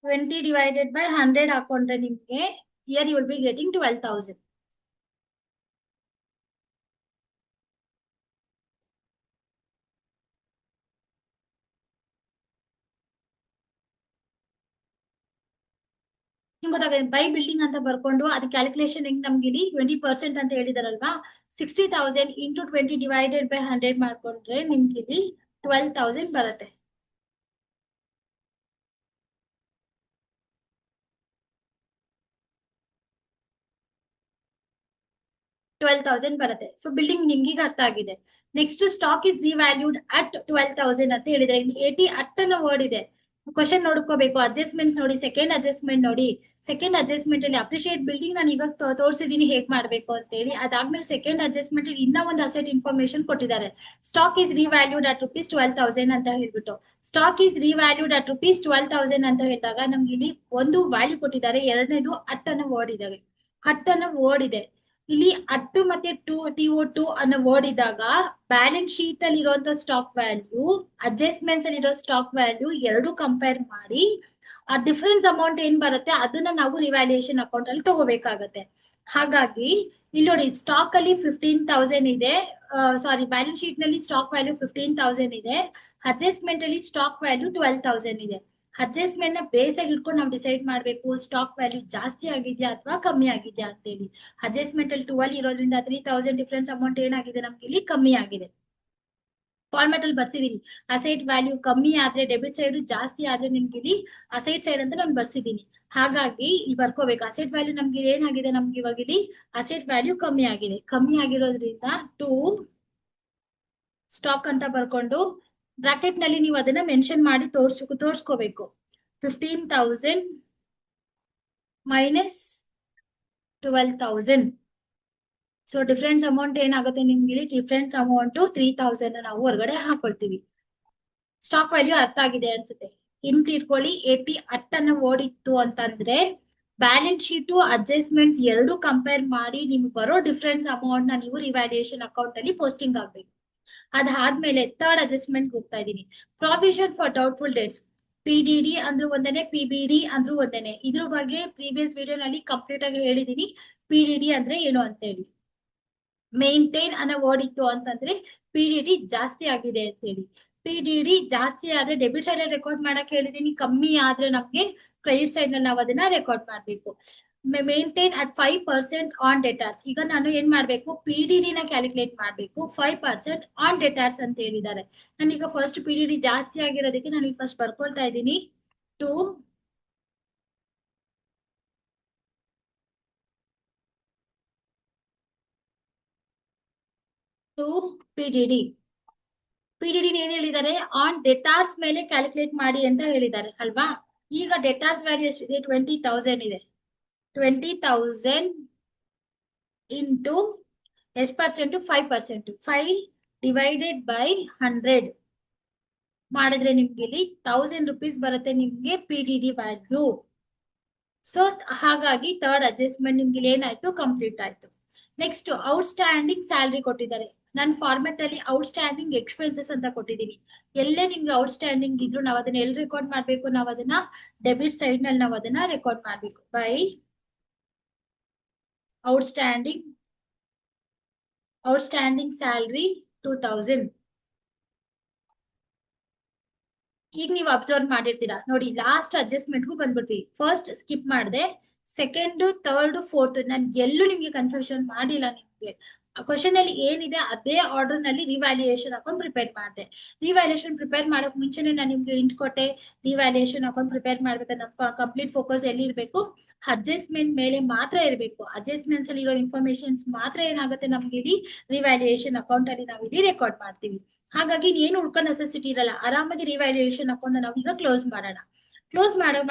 20 divided by 100 ಹಾಕೊಂಡ್ರೆ ನಿಮ್ಗೆ Here you will be getting 12,000. ನಿಮ್ಗೆ ಗೊತ್ತಾಗುತ್ತೆ ಬೈ ಬಿಲ್ಡಿಂಗ್ ಅಂತ ಬರ್ಕೊಂಡು ಅದು ಕ್ಯಾಲ್ಕುಲೇಷನ್ ಹೆಂಗ್ ನಮ್ಗೆ ಇಲ್ಲಿ 20% ಅಂತ ಹೇಳಿದಾರಲ್ವಾ, 60,000 ಇಂಟು 20 ಡಿವೈಡೆಡ್ ಬೈ 100 ಮಾಡ್ಕೊಂಡ್ರೆ ನಿಮ್ಗೆ ಇಲ್ಲಿ 12,000 ಬರುತ್ತೆ. ಬರುತ್ತೆ. ಸೊ ಬಿಲ್ಡಿಂಗ್ ನಿಮ್ಗೀಗ ಅರ್ಥ ಆಗಿದೆ. Next stock is revalued at 12,000 ಅಂತ ಹೇಳಿದ್ರೆ ಇಲ್ಲಿ 80 ಅಟ್ ಅನ್ನೋ ವರ್ಡ್ ಇದೆ. ಕ್ವಶನ್ ನೋಡ್ಕೋಬೇಕು. ಅಡ್ಜಸ್ಟ್ಮೆಂಟ್ಸ್ ನೋಡಿ, ಸೆಕೆಂಡ್ ಅಡ್ಜಸ್ಟ್ಮೆಂಟ್ ನೋಡಿ. ಸೆಕೆಂಡ್ ಅಡ್ಜಸ್ಟ್ಮೆಂಟ್ ಅಲ್ಲಿ ಅಪ್ರಿಶಿಯೇಟ್ ಬಿಲ್ಡಿಂಗ್ ನಾನು ಇವಾಗ ತೋರಿಸಿದೀನಿ ಹೇಗ್ ಮಾಡ್ಬೇಕು ಅಂತ ಹೇಳಿ. ಅದಾದ್ಮೇಲೆ ಸೆಕೆಂಡ್ ಅಡ್ಜಸ್ಟ್ಮೆಂಟ್ ಅಲ್ಲಿ ಇನ್ನೂ ಒಂದು ಅಸೆಟ್ ಇನ್ಫಾರ್ಮೇಶನ್ ಕೊಟ್ಟಿದ್ದಾರೆ. Stock is revalued at rupees 12,000 ಅಂತ ಹೇಳ್ಬಿಟ್ಟು. Stock is revalued at rupees 12,000 ಅಂತ ಹೇಳಿದಾಗ ನಮ್ಗೆ ಇಲ್ಲಿ ಒಂದು ವ್ಯಾಲ್ಯೂ ಕೊಟ್ಟಿದ್ದಾರೆ, ಎರಡನೇದು ಅಟ್ ಅನ್ನೋ ವರ್ಡ್ ಇದಾವೆ. ಅಟ್ ಅನ್ನೋ ವರ್ಡ್ ಇದೆ. ಇಲ್ಲಿ ಅಟ್ಟು ಮತ್ತೆ TO2 ಅನ್ನೋ ವರ್ಡ್ ಇದ್ದಾಗ ಬ್ಯಾಲೆನ್ಸ್ ಶೀಟ್ ಅಲ್ಲಿ ಇರುವಂತ ಸ್ಟಾಕ್ ವ್ಯಾಲ್ಯೂ, ಅಡ್ಜಸ್ಟ್ಮೆಂಟ್ಸ್ ಅಲ್ಲಿ ಇರೋ ಸ್ಟಾಕ್ ವ್ಯಾಲ್ಯೂ ಎರಡು ಕಂಪೇರ್ ಮಾಡಿ ಆ ಡಿಫರೆನ್ಸ್ ಅಮೌಂಟ್ ಏನ್ ಬರುತ್ತೆ ಅದನ್ನ ನಾವು ರಿವ್ಯಾಲ್ಯೂಯೇಷನ್ ಅಕೌಂಟ್ ಅಲ್ಲಿ ತಗೋಬೇಕಾಗತ್ತೆ. ಹಾಗಾಗಿ ಇಲ್ಲಿ ನೋಡಿ, ಸ್ಟಾಕ್ ಅಲ್ಲಿ 15,000 ಇದೆ, ಸಾರಿ ಬ್ಯಾಲೆನ್ಸ್ ಶೀಟ್ ನಲ್ಲಿ ಸ್ಟಾಕ್ ವ್ಯಾಲ್ಯೂ 15,000 ಇದೆ, ಅಡ್ಜಸ್ಟ್ಮೆಂಟ್ ಅಲ್ಲಿ ಸ್ಟಾಕ್ ವ್ಯಾಲ್ಯೂ 12,000 ಇದೆ. ಅಡ್ಜಸ್ಟ್ಮೆಂಟ್ ನ ಬೇಸ್ ಆಗಿ ಇಟ್ಕೊಂಡು ನಾವು ಡಿಸೈಡ್ ಮಾಡ್ಬೇಕು ಸ್ಟಾಕ್ ವ್ಯಾಲ್ಯೂ ಜಾಸ್ತಿ ಆಗಿದ್ಯಾ ಅಥವಾ ಕಮ್ಮಿ ಆಗಿದ್ಯಾ ಅಂತ ಹೇಳಿ. ಅಡ್ಜಸ್ಟ್ಮೆಂಟ್ ಅಲ್ಲಿ 12 ಇರೋದ್ರಿಂದ 3,000 ಡಿಫರೆನ್ಸ್ ಅಮೌಂಟ್ ಏನಾಗಿದೆ ನಮ್ಗೆ ಇಲ್ಲಿ ಕಮ್ಮಿ ಆಗಿದೆ. ಫಾರ್ಮೆಟ್ ಅಲ್ಲಿ ಬರ್ಸಿದೀನಿ, ಅಸೆಟ್ ವ್ಯಾಲ್ಯೂ ಕಮ್ಮಿ ಆದ್ರೆ ಡೆಬಿಟ್ ಸೈಡ್, ಜಾಸ್ತಿ ಆದ್ರೆ ನಿಮ್ಗೆ ಇಲ್ಲಿ ಅಸೆಟ್ ಸೈಡ್ ಅಂತ ನಾನು ಬರ್ಸಿದೀನಿ. ಹಾಗಾಗಿ ಇಲ್ಲಿ ಬರ್ಕೋಬೇಕು. ಅಸೆಟ್ ವ್ಯಾಲ್ಯೂ ನಮ್ಗೆ ಏನಾಗಿದೆ, ನಮ್ಗೆ ಇವಾಗ ಇಲ್ಲಿ ಅಸೆಟ್ ವ್ಯಾಲ್ಯೂ ಕಮ್ಮಿ ಆಗಿದೆ. ಕಮ್ಮಿ ಆಗಿರೋದ್ರಿಂದ ಟು ಸ್ಟಾಕ್ ಅಂತ ಬರ್ಕೊಂಡು ಬ್ರಾಕೆಟ್ ನಲ್ಲಿ ನೀವು ಅದನ್ನ ಮೆನ್ಷನ್ ಮಾಡಿ ತೋರ್ಸ್ಕೋಬೇಕು. 15,000 ಮೈನಸ್ 12,000. ಸೊ ಡಿಫರೆನ್ಸ್ ಅಮೌಂಟ್ ಏನಾಗುತ್ತೆ ನಿಮ್ಗೆ ಇಲ್ಲಿ, ಡಿಫರೆನ್ಸ್ ಅಮೌಂಟ್ 3,000 ನಾವು ಹೊರಗಡೆ ಹಾಕೊಳ್ತೀವಿ. ಸ್ಟಾಕ್ ವ್ಯಾಲ್ಯೂ ಅರ್ಥ ಆಗಿದೆ ಅನ್ಸುತ್ತೆ. ಇಂಟ್ ಇಟ್ಕೊಳ್ಳಿ. 80 ಅಟ್ ಅನ್ನ ಓಡಿತ್ತು ಅಂತಂದ್ರೆ ಬ್ಯಾಲೆನ್ಸ್ ಶೀಟ್ ಅಡ್ಜಸ್ಟ್ಮೆಂಟ್ಸ್ ಎರಡು ಕಂಪೇರ್ ಮಾಡಿ ನಿಮ್ಗೆ ಬರೋ ಡಿಫರೆನ್ಸ್ ಅಮೌಂಟ್ ನ ನೀವು ರಿವ್ಯಾಲ್ಯೂಯೇಷನ್ ಅಕೌಂಟ್ ಅಲ್ಲಿ ಪೋಸ್ಟಿಂಗ್ ಆಗ್ಬೇಕು. ಅದಾದ್ಮೇಲೆ ಥರ್ಡ್ ಅಡ್ಜಸ್ಟ್ಮೆಂಟ್ ಹೋಗ್ತಾ ಇದೀನಿ. Provision for doubtful dates. PDD ಅಂದ್ರೂ ಒಂದೇನೆ, PBD ಅಂದ್ರೂ ಒಂದೇನೆ. ಇದ್ರ ಬಗ್ಗೆ ಪ್ರೀವಿಯಸ್ ವಿಡಿಯೋ ನಲ್ಲಿ ಕಂಪ್ಲೀಟ್ ಆಗಿ ಹೇಳಿದೀನಿ, PDD ಅಂದ್ರೆ ಏನು ಅಂತ ಹೇಳಿ. ಮೇಂಟೈನ್ ಅನ್ನೋ ವರ್ಡ್ ಇತ್ತು ಅಂತಂದ್ರೆ PDD ಜಾಸ್ತಿ ಆಗಿದೆ ಅಂತ ಹೇಳಿ. PDD ಜಾಸ್ತಿ ಆದ್ರೆ ಡೆಬಿಟ್ ಸೈಡ್ ಅಲ್ಲಿ ರೆಕಾರ್ಡ್ ಮಾಡಕ್ ಹೇಳಿದೀನಿ, ಕಮ್ಮಿ ಆದ್ರೆ ನಮ್ಗೆ ಕ್ರೆಡಿಟ್ ಸೈಡ್ ನಲ್ಲಿ ನಾವು ಅದನ್ನ ರೆಕಾರ್ಡ್ ಮಾಡ್ಬೇಕು. Maintain at 5% on debtors. ಈಗ ನಾನು ಏನ್ ಮಾಡ್ಬೇಕು, PDD ನ ಕ್ಯಾಲ್ಕುಲೇಟ್ ಮಾಡ್ಬೇಕು. 5% ಆನ್ ಡೆಟಾರ್ಸ್ ಅಂತ ಹೇಳಿದ್ದಾರೆ. ನಾನೀಗ ಫಸ್ಟ್ PDD ಜಾಸ್ತಿ ಆಗಿರೋದಕ್ಕೆ ನಾನು ಫಸ್ಟ್ ಬರ್ಕೊಳ್ತಾ ಇದ್ದೀನಿ. To PDD. PDD ಏನ್ ಹೇಳಿದ್ದಾರೆ, ಆನ್ ಡೆಟಾರ್ಸ್ ಮೇಲೆ ಕ್ಯಾಲ್ಕುಲೇಟ್ ಮಾಡಿ ಅಂತ ಹೇಳಿದ್ದಾರೆ ಅಲ್ವಾ. ಈಗ ಡೆಟಾರ್ಸ್ ವ್ಯಾಲ್ಯೂ ಎಷ್ಟಿದೆ, 20,000 ಇದೆ. 20,000 ಇಂಟು ಎಷ್ಟು ಪರ್ಸೆಂಟ್, 5%. 5 ಡಿವೈಡೆಡ್ ಬೈ 100 ಮಾಡಿದ್ರೆ ನಿಮ್ಗೆ ಇಲ್ಲಿ 1,000 rupees ಬರುತ್ತೆ ನಿಮ್ಗೆ PDD ವ್ಯಾಲ್ಯೂ. ಸೊ ಹಾಗಾಗಿ ಥರ್ಡ್ ಅಡ್ಜಸ್ಟ್ಮೆಂಟ್ ನಿಮ್ಗೆ ಇಲ್ಲಿ ಏನಾಯ್ತು, ಕಂಪ್ಲೀಟ್ ಆಯ್ತು. ನೆಕ್ಸ್ಟ್ ಔಟ್ ಸ್ಟ್ಯಾಂಡಿಂಗ್ ಸ್ಯಾಲರಿ ಕೊಟ್ಟಿದ್ದಾರೆ. ನನ್ನ ಫಾರ್ಮೆಟ್ ಅಲ್ಲಿ ಔಟ್ ಸ್ಟ್ಯಾಂಡಿಂಗ್ ಎಕ್ಸ್ಪೆನ್ಸಸ್ ಅಂತ ಕೊಟ್ಟಿದ್ದೀನಿ. ಎಲ್ಲೇ ನಿಮ್ಗೆ ಔಟ್ ಸ್ಟ್ಯಾಂಡಿಂಗ್ ಇದ್ರು ನಾವು ಅದನ್ನ ಎಲ್ಲಿ ರೆಕಾರ್ಡ್ ಮಾಡ್ಬೇಕು, ನಾವು ಅದನ್ನ ಡೆಬಿಟ್ ಸೈಡ್ ನಲ್ಲಿ ನಾವು ಅದನ್ನ ರೆಕಾರ್ಡ್ ಮಾಡ್ಬೇಕು. By outstanding salary 2,000. ಈಗ ನೀವು ಅಬ್ಸರ್ವ್ ಮಾಡಿರ್ತೀರಾ ನೋಡಿ, ಲಾಸ್ಟ್ ಅಡ್ಜಸ್ಟ್ಮೆಂಟ್ಗೂ ಬಂದ್ಬಿಟ್ವಿ. ಫಸ್ಟ್ ಸ್ಕಿಪ್ ಮಾಡಿದೆ, ಸೆಕೆಂಡ್, ಥರ್ಡ್, ಫೋರ್ತ್ ನಾನು ಎಲ್ಲೂ ನಿಮ್ಗೆ ಕನ್ಫ್ಯೂಷನ್ ಮಾಡಿಲ್ಲ. ನಿಮ್ಗೆ ಕ್ವಶನ್ ಅಲ್ಲಿ ಏನಿದೆ ಅದೇ ಆರ್ಡರ್ ನಲ್ಲಿ ರಿವ್ಯಾಲ್ಯೂಯೇಷನ್ ಅಕೌಂಟ್ ಪ್ರಿಪೇರ್ ಮಾಡಿದೆ. ರಿವ್ಯಾಲ್ಯೂಯೇಷನ್ ಪ್ರಿಪೇರ್ ಮಾಡಕ್ ಮುಂಚೆನೆ ನಾನು ನಿಮ್ಗೆ ಇಂಟ್ ಕೊಟ್ಟೆ. ರಿವ್ಯಾಲ್ಯೂಯೇಷನ್ ಅಕೌಂಟ್ ಪ್ರಿಪೇರ್ ಮಾಡ್ಬೇಕಂದ್ರೆ ಕಂಪ್ಲೀಟ್ ಫೋಕಸ್ ಎಲ್ಲಿ ಇರಬೇಕು, ಅಡ್ಜಸ್ಟ್ಮೆಂಟ್ ಮೇಲೆ ಮಾತ್ರ ಇರಬೇಕು. ಅಡ್ಜಸ್ಟ್ಮೆಂಟ್ಸ್ ಅಲ್ಲಿ ಇರೋ ಇನ್ಫಾರ್ಮೇಶನ್ಸ್ ಮಾತ್ರ ಏನಾಗುತ್ತೆ ನಮ್ಗೆ ಇಲ್ಲಿ ರಿವ್ಯಾಲ್ಯೂಯೇಷನ್ ಅಕೌಂಟ್ ಅಲ್ಲಿ ನಾವು ಇಲ್ಲಿ ರೆಕಾರ್ಡ್ ಮಾಡ್ತೀವಿ. ಹಾಗಾಗಿ ಏನು ಉಳ್ಕೋ ನೆಸೆಸಿಟಿ ಇರಲ್ಲ. ಆರಾಮಾಗಿ ರಿವ್ಯಾಲ್ಯೂಯೇಷನ್ ಅಕೌಂಟ್ ನಾವು ಈಗ ಕ್ಲೋಸ್ ಮಾಡೋಣ. ಕ್ಲೋಸ್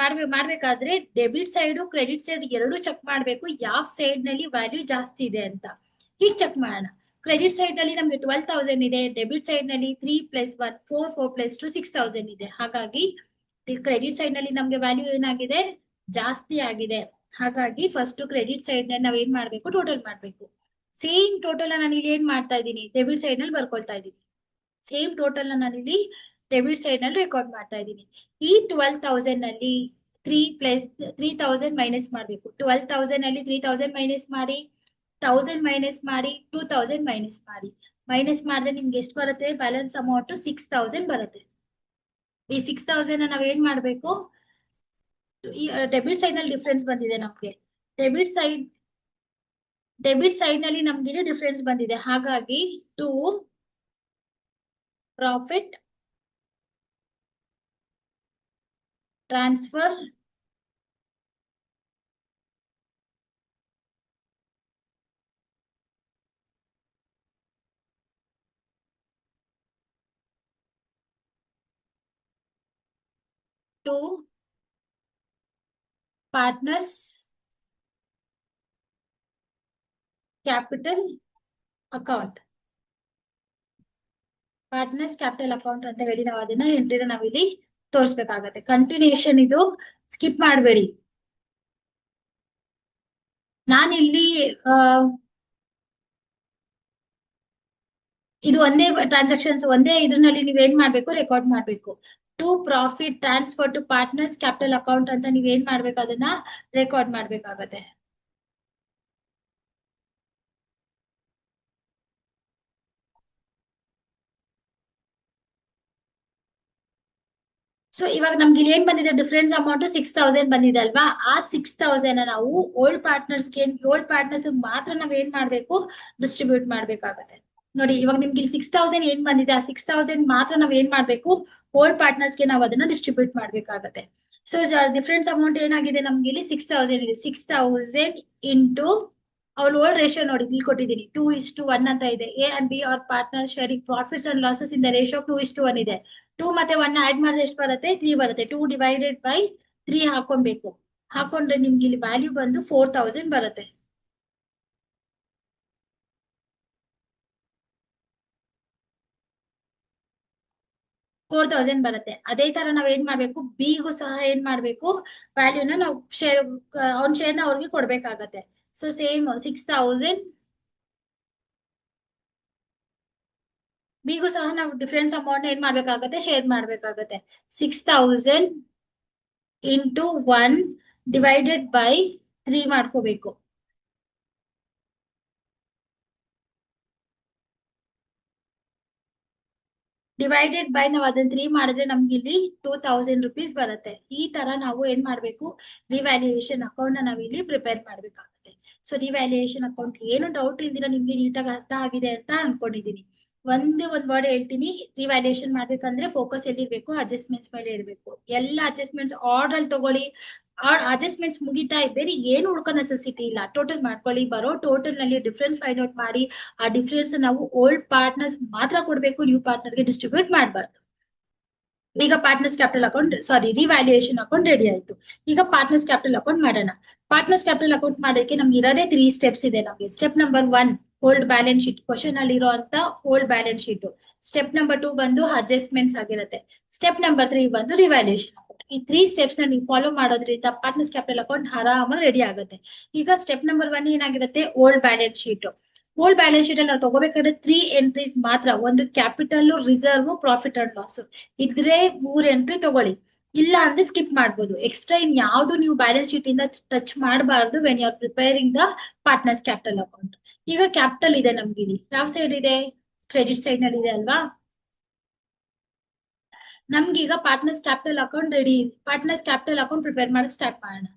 ಮಾಡ್ಬೇಕಾದ್ರೆ ಡೆಬಿಟ್ ಸೈಡ್ ಕ್ರೆಡಿಟ್ ಸೈಡ್ ಎರಡು ಚೆಕ್ ಮಾಡ್ಬೇಕು, ಯಾವ ಸೈಡ್ ನಲ್ಲಿ ವ್ಯಾಲ್ಯೂ ಜಾಸ್ತಿ ಇದೆ ಅಂತ. ಈಗ ಚೆಕ್ ಮಾಡೋಣ. ಕ್ರೆಡಿಟ್ ಸೈಡ್ ನಲ್ಲಿ ನಮ್ಗೆ 12,000 ಇದೆ, ಡೆಬಿಟ್ ಸೈಡ್ ನಲ್ಲಿ 3 + 1 4 4 + 2 6,000 ಇದೆ. ಹಾಗಾಗಿ ಕ್ರೆಡಿಟ್ ಸೈಡ್ ನಲ್ಲಿ ನಮ್ಗೆ ವ್ಯಾಲ್ಯೂ ಏನಾಗಿದೆ, ಜಾಸ್ತಿ ಆಗಿದೆ. ಹಾಗಾಗಿ ಫಸ್ಟ್ ಕ್ರೆಡಿಟ್ ಸೈಡ್ ನಲ್ಲಿ ನಾವ್ ಏನ್ ಮಾಡ್ಬೇಕು, ಟೋಟಲ್ ಮಾಡ್ಬೇಕು. ಸೇಮ್ ಟೋಟಲ್ ನಾನು ಇಲ್ಲಿ ಏನ್ ಮಾಡ್ತಾ ಇದ್ದೀನಿ, ಡೆಬಿಟ್ ಸೈಡ್ ನಲ್ಲಿ ಬರ್ಕೊಳ್ತಾ ಇದ್ದೀನಿ. ಸೇಮ್ ಟೋಟಲ್ ನಾನು ಇಲ್ಲಿ ಡೆಬಿಟ್ ಸೈಡ್ ನಲ್ಲಿ ರೆಕಾರ್ಡ್ ಮಾಡ್ತಾ ಇದ್ದೀನಿ. ಈ 12,000 ನಲ್ಲಿ 3000 ಮೈನಸ್ ಮಾಡ್ಬೇಕು. 12,000 ಅಲ್ಲಿ 3000 ಮೈನಸ್ ಮಾಡಿ, 1000 ಮೈನಸ್ ಮಾಡಿ, 2000 ಮೈನಸ್ ಮಾಡಿ. ಮೈನಸ್ ಮಾಡಿದ್ರೆ ನಿಮ್ಗೆ ಎಷ್ಟು ಬರುತ್ತೆ? ಬ್ಯಾಲೆನ್ಸ್ ಅಮೌಂಟ್ 6000 ಬರುತ್ತೆ. ಈ 6000 ನಾವ್ ಏನ್ ಮಾಡ್ಬೇಕು? ಈ ಡೆಬಿಟ್ ಸೈಡ್ ನಲ್ಲಿ ಡಿಫ್ರೆನ್ಸ್ ಬಂದಿದೆ ನಮ್ಗೆ. ಡೆಬಿಟ್ ಸೈಡ್ ನಲ್ಲಿ ನಮ್ಗೆ ಡಿಫ್ರೆನ್ಸ್ ಬಂದಿದೆ. ಹಾಗಾಗಿ to profit transfer to partners capital account. Partners capital account ಅಂತ ಹೇಳಿ ನಾವು ಅದನ್ನ ಎಂಟ್ರಿನ ನಾವಿಲ್ಲಿ ತೋರಿಸ್ಬೇಕಾಗತ್ತೆ. ಕಂಟಿನ್ಯೂಷನ್ ಇದು ಸ್ಕಿಪ್ ಮಾಡಬೇಡಿ. ನಾನಿಲ್ಲಿ ಇದು ಒಂದೇ ಟ್ರಾನ್ಸಾಕ್ಷನ್ಸ್, ಒಂದೇ ಇದ್ರಲ್ಲಿ ನೀವೇನ್ ಮಾಡ್ಬೇಕು? ರೆಕಾರ್ಡ್ ಮಾಡ್ಬೇಕು. To profit transfer to partners capital account ಅಂತ ನೀವೇನ್ ಮಾಡ್ಬೇಕು? ಅದನ್ನ ರೆಕಾರ್ಡ್ ಮಾಡ್ಬೇಕಾಗತ್ತೆ. ಸೊ ಇವಾಗ ನಮ್ಗೆ ಇಲ್ಲಿ ಏನ್ ಬಂದಿದೆ? ಡಿಫರೆನ್ಸ್ ಅಮೌಂಟ್ 6000 ಬಂದಿದೆ ಅಲ್ವಾ? ಆ 6000 ನಾವು ಓಲ್ಡ್ ಪಾರ್ಟ್ನರ್ಸ್ ಮಾತ್ರ ನಾವ್ ಏನ್ ಮಾಡ್ಬೇಕು? ಡಿಸ್ಟ್ರಿಬ್ಯೂಟ್ ಮಾಡ್ಬೇಕಾಗತ್ತೆ. ನೋಡಿ, ಇವಾಗ ನಿಮ್ಗೆ ಇಲ್ಲಿ 6000 ಏನ್ ಬಂದಿದೆ, ಆ 6000 ಮಾತ್ರ ನಾವ್ ಏನ್ ಮಾಡ್ಬೇಕು? ಓಲ್ಡ್ ಪಾರ್ಟ್ನರ್ಸ್ಗೆ ನಾವು ಅದನ್ನ ಡಿಸ್ಟ್ರಿಬ್ಯೂಟ್ ಮಾಡ್ಬೇಕಾಗತ್ತೆ. ಸೊ ಡಿಫರೆನ್ಸ್ ಅಮೌಂಟ್ ಏನಾಗಿದೆ? ನಮ್ಗೆ ಇಲ್ಲಿ 6000 ಇದೆ. 6000 ಇಂಟು ಅವ್ರ ಓಲ್ಡ್ ರೇಷಿಯೋ ನೋಡಿ ಇಲ್ಲಿ ಕೊಟ್ಟಿದ್ದೀನಿ, 2:1 ಅಂತ ಇದೆ. A and B are partner sharing profits and losses in the ratio 2:1 ಇದೆ. 2 ಮತ್ತೆ 1 ಆಡ್ ಮಾಡಿದ್ರೆ ಎಷ್ಟು ಬರುತ್ತೆ? 3 ಬರುತ್ತೆ. 2 ಡಿವೈಡೆಡ್ ಬೈ 3 ಹಾಕೊಬೇಕು. ಹಾಕೊಂಡ್ರೆ ನಿಮ್ಗೆ ಇಲ್ಲಿ ವ್ಯಾಲ್ಯೂ ಬಂದು 4000 ಬರುತ್ತೆ. ಬರುತ್ತೆ. ಅದೇ ತರ ನಾವ್ ಏನ್ ಮಾಡ್ಬೇಕು? ಬಿಗೂ ಸಹ ಏನ್ ಮಾಡ್ಬೇಕು? ವ್ಯಾಲ್ಯೂನ ನಾವು ಅವ್ನ ಶೇರ್ನ ಅವ್ರಿಗೆ ಕೊಡ್ಬೇಕಾಗತ್ತೆ. ಸೊ ಸೇಮ್ 6000 ಬಿಗೂ ಸಹ ನಾವು ಡಿಫರೆನ್ಸ್ ಅಮೌಂಟ್ ಏನ್ ಮಾಡ್ಬೇಕಾಗತ್ತೆ? ಶೇರ್ ಮಾಡ್ಬೇಕಾಗತ್ತೆ. 6000 ಇಂಟು 1 ಡಿವೈಡೆಡ್ ಬೈ 3 ಮಾಡ್ಕೋಬೇಕು. ಡಿವೈಡೆಡ್ ಬೈ ನಾವು ಅದನ್ನ 3 ಮಾಡಿದ್ರೆ ನಮ್ಗೆ ಇಲ್ಲಿ 2000 ರುಪೀಸ್ ಬರುತ್ತೆ. ಈ ತರ ನಾವು ಏನ್ ಮಾಡ್ಬೇಕು? ರಿವ್ಯಾಲ್ಯೂಯೇಷನ್ ಅಕೌಂಟ್ ನ ನಾವ್ ಇಲ್ಲಿ ಪ್ರಿಪೇರ್ ಮಾಡ್ಬೇಕಾಗುತ್ತೆ. ಸೊ ರಿವ್ಯಾಲ್ಯೂಯೇಷನ್ ಅಕೌಂಟ್ ಏನು ಡೌಟ್ ಇಲ್ದಿರ ನಿಮ್ಗೆ ನೀಟಾಗಿ ಅರ್ಥ ಆಗಿದೆ ಅಂತ ಅನ್ಕೊಂಡಿದೀನಿ. ಒಂದ್ ವರ್ಡ್ ಹೇಳ್ತೀನಿ. ರಿವ್ಯಾಲ್ಯೂಯೇಷನ್ ಮಾಡ್ಬೇಕಂದ್ರೆ ಫೋಕಸ್ ಎಲ್ಲಿರ್ಬೇಕು? ಅಡ್ಜಸ್ಟ್ಮೆಂಟ್ಸ್ ಮೇಲೆ ಇರಬೇಕು. ಎಲ್ಲ ಅಡ್ಜಸ್ಟ್ಮೆಂಟ್ಸ್ ಆರ್ಡರ್ ಅಲ್ಲಿ ತಗೊಳ್ಳಿ. ಅಡ್ಜಸ್ಟ್ಮೆಂಟ್ಸ್ ಮುಗಿತಾ ಬೇರೆ ಏನು ಉಳ್ಕೋ ನೆಸೆಸಿಟಿ ಇಲ್ಲ. ಟೋಟಲ್ ಮಾಡ್ಕೊಳ್ಳಿ. ಬರೋ ಟೋಟಲ್ ನಲ್ಲಿ ಡಿಫ್ರೆನ್ಸ್ ಫೈಂಡ್ ಔಟ್ ಮಾಡಿ ಆ ಡಿಫ್ರೆನ್ಸ್ ನಾವು ಓಲ್ಡ್ ಪಾರ್ಟ್ನರ್ಸ್ ಮಾತ್ರ ಕೊಡ್ಬೇಕು, ನ್ಯೂ ಪಾರ್ಟ್ನರ್ಗೆ ಡಿಸ್ಟ್ರಿಬ್ಯೂಟ್ ಮಾಡಬಾರ್ದು. ಈಗ partners capital account revaluation account ready ಆಯ್ತು. ಈಗ ಪಾರ್ಟ್ನರ್ಸ್ ಕ್ಯಾಪಿಟಲ್ ಅಕೌಂಟ್ ಮಾಡೋಣ. ಪಾರ್ಟ್ನರ್ಸ್ ಕ್ಯಾಪಿಟಲ್ ಅಕೌಂಟ್ ಮಾಡೋದಕ್ಕೆ ನಮ್ಗೆ ಇರೋದೇ 3 ಸ್ಟೆಪ್ಸ್ ಇದೆ ನಮಗೆ. Step number 1 old balance sheet, question ಅಲ್ಲಿ ಇರುವಂತ old balance sheet. Step number 2 ಬಂದು ಅಡ್ಜಸ್ಟ್ಮೆಂಟ್ಸ್ ಆಗಿರುತ್ತೆ. ಸ್ಟೆಪ್ ನಂಬರ್ 3 ಬಂದು ರಿವ್ಯಾಲ್ಯೂಯೇಷನ್ ಅಕೌಂಟ್. ಈ 3 ಸ್ಟೆಪ್ಸ್ ನ ನೀವು ಫಾಲೋ ಮಾಡೋದ್ರಿಂದ ಪಾರ್ಟ್ನರ್ಸ್ ಕ್ಯಾಪಿಟಲ್ ಅಕೌಂಟ್ ಆರಾಮಾಗಿ ರೆಡಿ ಆಗುತ್ತೆ. ಈಗ ಸ್ಟೆಪ್ ನಂಬರ್ 1 ಏನಾಗಿರುತ್ತೆ? Old balance sheet. Old balance sheet ಅಲ್ಲಿ ನಾವು ತಗೋಬೇಕಾದ್ರೆ 3 ಎಂಟ್ರೀಸ್ ಮಾತ್ರ. ಒಂದು capital, reserve, profit and loss. ಇದ್ರೆ 3 ಎಂಟ್ರಿ ತಗೊಳ್ಳಿ. ಇಲ್ಲ ಅಂದ್ರೆ ಸ್ಕಿಪ್ ಮಾಡ್ಬೋದು. ಎಕ್ಸ್ಟ್ರಾ ಇನ್ ಯಾವ್ದು ನೀವು ಬ್ಯಾಲೆನ್ಸ್ ಶೀಟ್ ಇಂದ ಟಚ್ ಮಾಡಬಾರ್ದು when you are preparing the partners capital account. ಈಗ ಕ್ಯಾಪಿಟಲ್ ಇದೆ ನಮ್ಗೆ ಇಲ್ಲಿ. ಯಾವ ಸೈಡ್ ಇದೆ? ಕ್ರೆಡಿಟ್ ಸೈಡ್ ನಲ್ಲಿ ಇದೆ ಅಲ್ವಾ? ನಮ್ಗೀಗ ಪಾರ್ಟ್ನರ್ಸ್ ಕ್ಯಾಪಿಟಲ್ ಅಕೌಂಟ್ ರೆಡಿ ಇದೆ. ಪಾರ್ಟ್ನರ್ಸ್ ಕ್ಯಾಪಿಟಲ್ ಅಕೌಂಟ್ ಪ್ರಿಪೇರ್ ಮಾಡಿ ಸ್ಟಾರ್ಟ್ ಮಾಡೋಣ.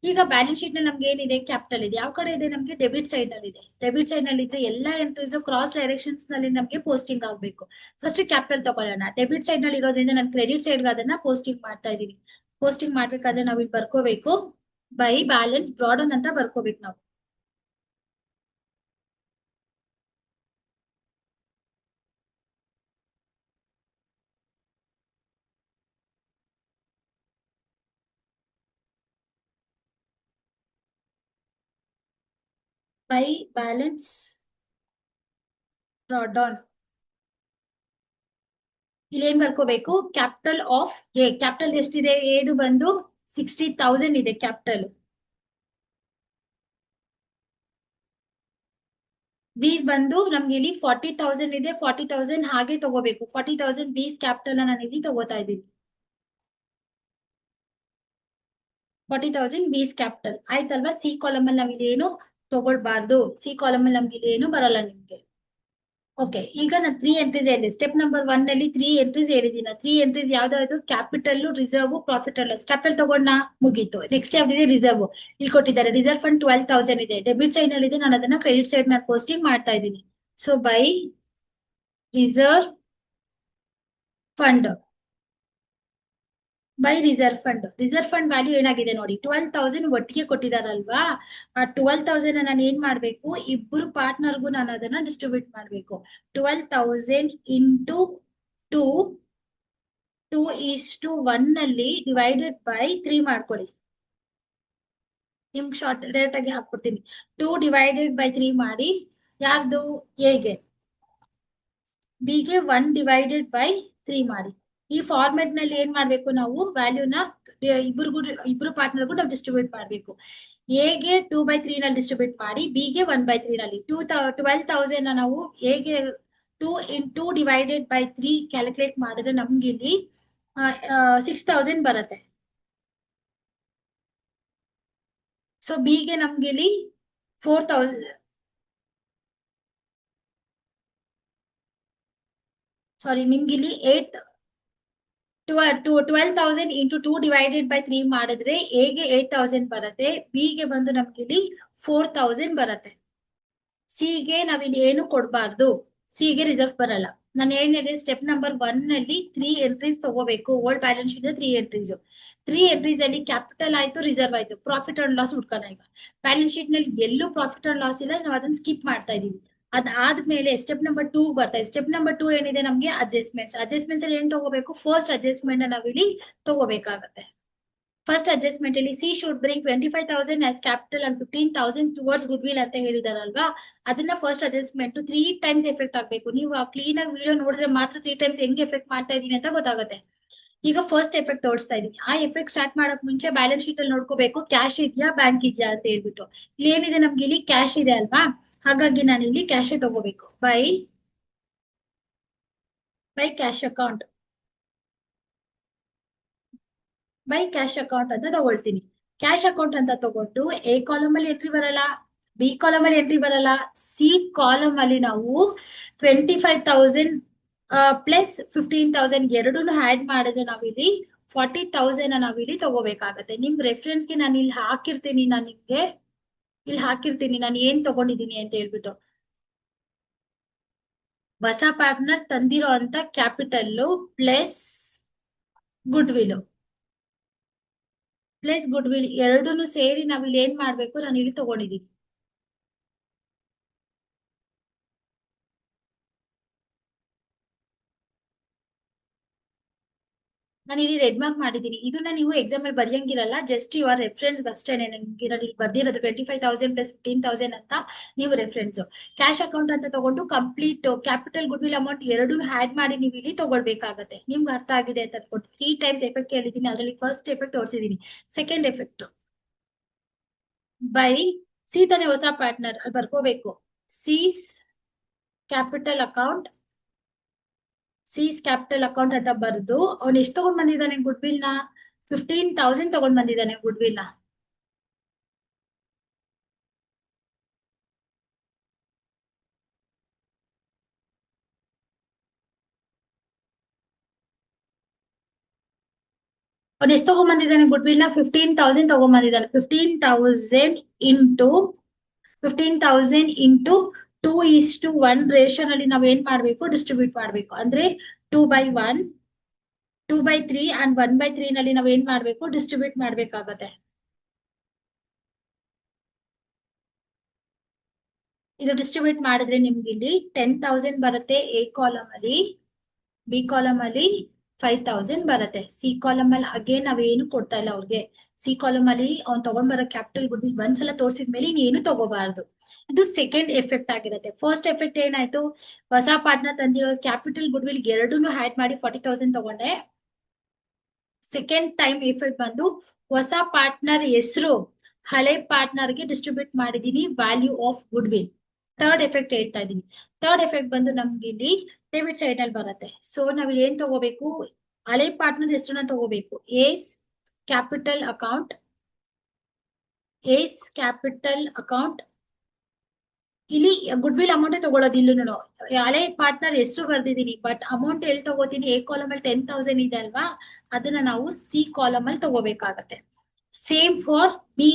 ಈಗ ಬ್ಯಾಲೆನ್ಸ್ ಶೀಟ್ ನಲ್ಲಿ ನಮ್ಗೆ ಏನಿದೆ? ಕ್ಯಾಪಿಟಲ್ ಇದೆ. ಯಾವ ಕಡೆ ಇದೆ? ನಮ್ಗೆ ಡೆಬಿಟ್ ಸೈಡ್ ನಲ್ಲಿ ಇದೆ. ಡೆಬಿಟ್ ಸೈಡ್ ನಲ್ಲಿ ಇದ್ರೆ ಎಲ್ಲಾ ಎಂಟ್ರೀಸ್ ಕ್ರಾಸ್ ಡೈರೆಕ್ಷನ್ಸ್ ನಲ್ಲಿ ನಮ್ಗೆ ಪೋಸ್ಟಿಂಗ್ ಆಗ್ಬೇಕು. ಫಸ್ಟ್ ಕ್ಯಾಪಿಟಲ್ ತಗೊಳ್ಳೋಣ. ಡೆಬಿಟ್ ಸೈಡ್ ನಲ್ಲಿ ಇರೋದ್ರಿಂದ ನಾನು ಕ್ರೆಡಿಟ್ ಸೈಡ್ ಅದನ್ನ ಪೋಸ್ಟಿಂಗ್ ಮಾಡ್ತಾ ಇದೀನಿ. ಪೋಸ್ಟಿಂಗ್ ಮಾಡ್ಬೇಕಾದ್ರೆ ನಾವು ಇಲ್ಲಿ ಬರ್ಕೋಬೇಕು, ಬೈ ಬ್ಯಾಲೆನ್ಸ್ ಬ್ರಾಡನ್ ಅಂತ ಬರ್ಕೋಬೇಕು ನಾವು. By balance brought down. ಇಲ್ಲಿ ಏನ್ ಬರ್ಕೋಬೇಕು? Capital of A. ಕ್ಯಾಪಿಟಲ್ ಎಷ್ಟಿದೆ? ಏದು ಬಂದು 60,000 ಇದೆ ಕ್ಯಾಪಿಟಲ್. ಬಿ ಬಂದು ನಮ್ಗೆ ಇಲ್ಲಿ 40,000 ಇದೆ. 40,000 ಹಾಗೆ ತಗೋಬೇಕು. 40,000 ಬೀಸ್ ಕ್ಯಾಪಿಟಲ್ ನಾನು ಇಲ್ಲಿ ತಗೋತಾ ಇದ್ದೀನಿ. 40,000 ಬೀಸ್ ಕ್ಯಾಪಿಟಲ್ ಆಯ್ತಲ್ವಾ. ಸಿ ಕಾಲಮ್ ಅಲ್ಲಿ ನಾವ್ ಇಲ್ಲಿ ಏನು ತಗೊಳ್ಬಾರ್ದು. ಸಿ ಕಾಲಮ್ ಅಲ್ಲಿ ನಮ್ಗೆ ಇಲ್ಲಿ ಏನು ಬರಲ್ಲ ನಿಮ್ಗೆ. ಓಕೆ, ಈಗ ನಾನು 3 ಎಂಟ್ರೀಸ್ ಹೇಳಿದೆ. ಸ್ಟೆಪ್ ನಂಬರ್ 1 ನಲ್ಲಿ 3 ಎಂಟ್ರೀಸ್ ಹೇಳಿದೀನಿ. 3 ಎಂಟ್ರೀಸ್ ಯಾವ್ದಾದ್ರು capital, reserve, profit and loss. Capital ತಗೊಂಡ ಮುಗೀತು. ನೆಕ್ಸ್ಟ್ ಯಾವ್ದಿದೆ? ರಿಸರ್ವ್. ಇಲ್ಲಿ ಕೊಟ್ಟಿದ್ದಾರೆ ರಿಸರ್ವ್ ಫಂಡ್ 12,000 ಇದೆ. ಡೆಬಿಟ್ ಸೈಡ್ ನಲ್ಲಿ ಇದೆ, ನಾನು ಅದನ್ನ ಕ್ರೆಡಿಟ್ ಸೈಡ್ ನಲ್ಲಿ ಪೋಸ್ಟಿಂಗ್ ಮಾಡ್ತಾ ಇದ್ದೀನಿ. So by reserve fund, by reserve fund. Reserve fund value ಏನಾಗಿದೆ ನೋಡಿ, 12,000 ಒಟ್ಟಿಗೆ ಕೊಟ್ಟಿದಾರಲ್ವಾ. ಆ 12,000 ನಾನು ಏನ್ ಮಾಡ್ಬೇಕು, ಇಬ್ಬರು ಪಾರ್ಟ್ನರ್ಗೂ ನಾನು ಅದನ್ನ ಡಿಸ್ಟ್ರಿಬ್ಯೂಟ್ ಮಾಡ್ಬೇಕು. 12,000 ಇಂಟು 2, 2:1 ನಲ್ಲಿ ಡಿವೈಡೆಡ್ ಬೈ 3 ಮಾಡ್ಕೊಳ್ಳಿ. ನಿಮ್ಗೆ ಶಾರ್ಟ್ ಡೈರೆಕ್ಟ್ ಆಗಿ ಹಾಕ್ಬಿಡ್ತೀನಿ. 2 ಡಿವೈಡೆಡ್ ಬೈ 3 ಮಾಡಿ. ಯಾರ್ದು? ಎಗೆ. ಬಿಗೆ 1 ಡಿವೈಡೆಡ್ ಬೈ 3 ಮಾಡಿ. ಈ ಫಾರ್ಮೆಟ್ ನಲ್ಲಿ ಏನ್ ಮಾಡ್ಬೇಕು ನಾವು, ವ್ಯಾಲ್ಯೂನ ಇಬ್ರು ಪಾರ್ಟ್ನರ್ಗೂ ನಾವು ಡಿಸ್ಟ್ರಿಬ್ಯೂಟ್ ಮಾಡ್ಬೇಕು. ಎಗೆ 2/3 ನಲ್ಲಿ ಡಿಸ್ಟ್ರಿಬ್ಯೂಟ್ ಮಾಡಿ, ಬಿಗೆ 1/3 ನಲ್ಲಿ. 12,000 ನಾವು ಎಗೆ 2 ಡಿವೈಡೆಡ್ ಬೈ 3 ಕ್ಯಾಲ್ಕುಲೇಟ್ ಮಾಡಿದ್ರೆ ನಮ್ಗೆ ಇಲ್ಲಿ 6,000 ಬರುತ್ತೆ. ಸೊ ಬಿಗೆ ನಮ್ಗೆ ಇಲ್ಲಿ 4,000, ಸಾರಿ ನಿಮ್ಗೆ ಇಲ್ಲಿ 12,000 ಇಂಟು 2 ಡಿವೈಡೆಡ್ ಬೈ 3 ಮಾಡಿದ್ರೆ ಎಗೆ 8,000 ಬರುತ್ತೆ. ಬಿಗೆ ಬಂದು ನಮ್ಗೆ ಇಲ್ಲಿ 4,000 ಬರುತ್ತೆ. ಸಿಗೆ ನಾವಿಲ್ಲಿ ಏನು ಕೊಡಬಾರ್ದು. ಸಿಗೆ ರಿಸರ್ವ್ ಬರಲ್ಲ. ನಾನು ಏನಿದೆ, ಸ್ಟೆಪ್ ನಂಬರ್ 1 ನಲ್ಲಿ 3 ಎಂಟ್ರೀಸ್ ತಗೋಬೇಕು. Old balance sheet 3 entries. 3 entries ಅಲ್ಲಿ ಕ್ಯಾಪಿಟಲ್ ಆಯ್ತು, ರಿಸರ್ವ್ ಆಯ್ತು, ಪ್ರಾಫಿಟ್ ಅಂಡ್ ಲಾಸ್ ಹುಡ್ಕೋಣ. ಈಗ ಬ್ಯಾಲೆನ್ಸ್ ಶೀಟ್ ನಲ್ಲಿ ಎಲ್ಲೂ ಪ್ರಾಫಿಟ್ ಅಂಡ್ ಲಾಸ್ ಇಲ್ಲ, ನಾವು ಅದನ್ನ ಸ್ಕಿಪ್ ಮಾಡ್ತಾ ಇದೀವಿ. ಅದಾದ್ಮೇಲೆ ಸ್ಟೆಪ್ ನಂಬರ್ 2 ಬರ್ತಾ ಇದೆ. ಸ್ಟೆಪ್ ನಂಬರ್ 2 ಏನಿದೆ, ನಮ್ಗೆ ಅಡ್ಜಸ್ಟ್ಮೆಂಟ್ಸ್. ಅಡ್ಜಸ್ಟ್ಮೆಂಟ್ಸ್ ಅಲ್ಲಿ ಏನ್ ತಗೋಬೇಕು, ಫಸ್ಟ್ ಅಡ್ಜಸ್ಟ್ಮೆಂಟ್ ನಾವಿಲ್ಲಿ ತಗೋಬೇಕಾಗತ್ತೆ. ಫಸ್ಟ್ ಅಡ್ಜಸ್ಟ್ಮೆಂಟ್ ಅಲ್ಲಿ C should bring 25,000 as capital and 15,000 towards good will ಅಂತ ಹೇಳಿದಾರಲ್ವಾ. ಅದನ್ನ ಫಸ್ಟ್ ಅಡ್ಜಸ್ಟ್ಮೆಂಟ್ 3 ಟೈಮ್ಸ್ ಎಫೆಕ್ಟ್ ಆಗ್ಬೇಕು. ನೀವು ಕ್ಲೀನ್ ಆಗಿ ವಿಡಿಯೋ ನೋಡಿದ್ರೆ ಮಾತ್ರ 3 ಟೈಮ್ಸ್ ಹೆಂಗ್ ಎಫೆಕ್ಟ್ ಮಾಡ್ತಾ ಇದೀನಿ ಅಂತ ಗೊತ್ತಾಗುತ್ತೆ. ಈಗ ಫಸ್ಟ್ ಎಫೆಕ್ಟ್ ತೋರಿಸ್ತಾ ಇದೀನಿ. ಆ ಎಫೆಕ್ಟ್ ಸ್ಟಾರ್ಟ್ ಮಾಡಕ್ ಮುಂಚೆ ಬ್ಯಾಲೆನ್ಸ್ ಶೀಟ್ ಅಲ್ಲಿ ನೋಡ್ಕೋಬೇಕು, ಕ್ಯಾಶ್ ಇದೆಯಾ, ಬ್ಯಾಂಕ್ ಇದೆಯಾ ಅಂತ ಹೇಳ್ಬಿಟ್ಟು. ಇಲ್ಲಿ ಏನಿದೆ, ನಮ್ಗೆ ಇಲ್ಲಿ ಕ್ಯಾಶ್ ಇದೆ ಅಲ್ವಾ, ಹಾಗಾಗಿ ನಾನು ಇಲ್ಲಿ ಕ್ಯಾಶ್ ತಗೋಬೇಕು. By cash account, by cash account ಅಂತ ತಗೊಳ್ತೀನಿ. ಕ್ಯಾಶ್ ಅಕೌಂಟ್ ಅಂತ ತಗೊಂಡು ಎ ಕಾಲಮ್ ಅಲ್ಲಿ ಎಂಟ್ರಿ ಬರಲ್ಲ, ಬಿ ಕಾಲಮ್ ಅಲ್ಲಿ ಎಂಟ್ರಿ ಬರಲ್ಲ. ಸಿ ಕಾಲಮ್ ಅಲ್ಲಿ ನಾವು 25,000 ಪ್ಲಸ್ 15,000 ಎರಡೂನು ಆಡ್ ಮಾಡಿದ್ರೆ ನಾವಿಲ್ಲಿ 40,000 ನಾವಿಲ್ಲಿ ತಗೋಬೇಕಾಗತ್ತೆ. ನಿಮ್ ರೆಫರೆನ್ಸ್ ಗೆ ನಾನು ಇಲ್ಲಿ ಹಾಕಿರ್ತೀನಿ, ನಾನು ನಿಮ್ಗೆ ಇಲ್ಲಿ ಹಾಕಿರ್ತೀನಿ ನಾನು ಏನ್ ತಗೊಂಡಿದ್ದೀನಿ ಅಂತ ಹೇಳ್ಬಿಟ್ಟು. ಹೊಸ ಪಾರ್ಟ್ನರ್ ತಂದಿರೋ ಅಂತ capital plus goodwill, plus goodwill ಎರಡೂನು ಸೇರಿ ನಾವ್ ಇಲ್ಲಿ ಏನ್ ಮಾಡ್ಬೇಕು, ನಾನು ಇಲ್ಲಿ ತಗೊಂಡಿದ್ದೀನಿ. ನಾನು ಇಲ್ಲಿ ರೆಡ್ ಮಾರ್ಕ್ ಮಾಡಿದ್ದೀನಿ. ಇದನ್ನ ನೀವು ಎಕ್ಸಾಮ್ ಅಲ್ಲಿ ಬರೆಯಂಗಿರಲ್ಲ, ಜಸ್ಟ್ ಯುವರ್ ರೆಫರೆನ್ಸ್ ಅಷ್ಟೇನೆ. ನಿಮ್ಗೆ ಇಲ್ಲಿ ಬರ್ದಿರೋದು 25,000 ಪ್ಲಸ್ 15,000 ಅಂತ ನೀವು ರೆಫರೆನ್ಸ್. ಕ್ಯಾಶ್ ಅಕೌಂಟ್ ಅಂತ ತಗೊಂಡು complete capital goodwill amount ಎರಡೂ ಆಡ್ ಮಾಡಿ ನೀವು ಇಲ್ಲಿ ತಗೊಳ್ಬೇಕಾಗತ್ತೆ. ನಿಮ್ಗೆ ಅರ್ಥ ಆಗಿದೆ ಅಂತ ಅನ್ಕೊಂಡು 3 ಟೈಮ್ಸ್ ಎಫೆಕ್ಟ್ ಹೇಳಿದೀನಿ. ಅದರಲ್ಲಿ ಫಸ್ಟ್ ಎಫೆಕ್ಟ್ ತೋರಿಸಿದೀನಿ. ಸೆಕೆಂಡ್ ಎಫೆಕ್ಟ್ ಬೈ ಸಿ ತಾನೆ ಹೊಸ ಪಾರ್ಟ್ನರ್, ಅಲ್ಲಿ ಬರ್ಕೋಬೇಕು. C's capital account, C's capital account ಅಂತ ಬರೆದು ಅವ್ನು ಎಷ್ಟು ತಗೊಂಡ್ ಬಂದಿದ್ದಾನೆ ಗುಡ್ ವಿಲ್ ನ, 15,000 ತಗೊಂಡ್ ಬಂದಿದ್ದಾನೆ ಗುಡ್ ವಿಲ್ ನ. ಅವ್ನು ಎಷ್ಟು ತಗೊಂಡ್ ಬಂದಿದ್ದಾನೆ ಗುಡ್ ವಿಲ್ ನ, 15,000 ತಗೊಂಡ್ ಬಂದಿದ್ದಾನೆ. 15,000 ಇಂಟು 15,000 ಇಂಟು 2:1 ರೇಷನ್ ಅಲ್ಲಿ ನಾವ್ ಏನ್ ಮಾಡ್ಬೇಕು, ಡಿಸ್ಟ್ರಿಬ್ಯೂಟ್ ಮಾಡ್ಬೇಕು. ಅಂದ್ರೆ 2/1, 2/3 ಅಂಡ್ 1/3 ನಲ್ಲಿ ನಾವ್ ಏನ್ ಮಾಡ್ಬೇಕು, ಡಿಸ್ಟ್ರಿಬ್ಯೂಟ್ ಮಾಡ್ಬೇಕಾಗತ್ತೆ. ಇದು ಡಿಸ್ಟ್ರಿಬ್ಯೂಟ್ ಮಾಡಿದ್ರೆ ನಿಮ್ಗೆ ಇಲ್ಲಿ 10,000 ಬರುತ್ತೆ ಎ ಕಾಲಮ್ ಅಲ್ಲಿ, ಬಿ ಕಾಲಮ್ ಅಲ್ಲಿ 5,000 ಬರುತ್ತೆ. ಸಿ ಕಾಲಮ್ ಅಲ್ಲಿ ಅಗೇನ್ ನಾವೇನು ಕೊಡ್ತಾ ಇಲ್ಲ ಅವ್ರಿಗೆ. ಸಿ ಕಾಲಮ್ ಅಲ್ಲಿ ಅವ್ನ್ ತಗೊಂಡ್ ಬರೋ ಕ್ಯಾಪಿಟಲ್ ಗುಡ್ ವಿಲ್ ಒಂದ್ಸಲ ತೋರ್ಸಿದ್ಮೇಲೆ ಇನ್ನೇನು ತಗೋಬಾರ್ದು. ಇದು ಸೆಕೆಂಡ್ ಎಫೆಕ್ಟ್ ಆಗಿರುತ್ತೆ. ಫಸ್ಟ್ ಎಫೆಕ್ಟ್ ಏನಾಯ್ತು, ಹೊಸ ಪಾರ್ಟ್ನರ್ ತಂದಿರೋ ಕ್ಯಾಪಿಟಲ್ ಗುಡ್ ವಿಲ್ ಎರಡೂನು ಆಡ್ ಮಾಡಿ 40,000 ತಗೊಂಡೆ. ಸೆಕೆಂಡ್ ಟೈಮ್ ಎಫೆಕ್ಟ್ ಬಂದು ಹೊಸ ಪಾರ್ಟ್ನರ್ ಹೆಸರು ಹಳೆ ಪಾರ್ಟ್ನರ್ ಗೆ ಡಿಸ್ಟ್ರಿಬ್ಯೂಟ್ ಮಾಡಿದೀನಿ value of good will. Third effect ಹೇಳ್ತಾ ಇದೀನಿ. ಥರ್ಡ್ ಎಫೆಕ್ಟ್ ಬಂದು ನಮ್ಗೆ ಇಲ್ಲಿ ಡೆಬಿಟ್ ಸೈಡ್ ಅಲ್ಲಿ ಬರುತ್ತೆ. ಸೊ ನಾವ್ ಇಲ್ಲಿ ಏನ್ ತಗೋಬೇಕು, ಹಳೆ ಪಾರ್ಟ್ನರ್ ಹೆಸರನ್ನ ತಗೋಬೇಕು. ಏಸ್ ಕ್ಯಾಪಿಟಲ್ ಅಕೌಂಟ್ ಏಸ್ ಕ್ಯಾಪಿಟಲ್ ಅಕೌಂಟ್. ಇಲ್ಲಿ ಗುಡ್ ವಿಲ್ ಅಮೌಂಟ್ ತಗೊಳ್ಳೋದು ಇಲ್ಲೂ ಹಳೆ ಪಾರ್ಟ್ನರ್ ಹೆಸರು ಬರ್ದಿದೀನಿ, ಬಟ್ ಅಮೌಂಟ್ ಎಲ್ಲಿ ತಗೋತೀನಿ, ಎ ಕಾಲಮ್ ಅಲ್ಲಿ 10,000 ಇದೆ ಅಲ್ವಾ, ಅದನ್ನ ನಾವು ಸಿ ಕಾಲಮ್ ಅಲ್ಲಿ ತಗೋಬೇಕಾಗತ್ತೆ. Same for B.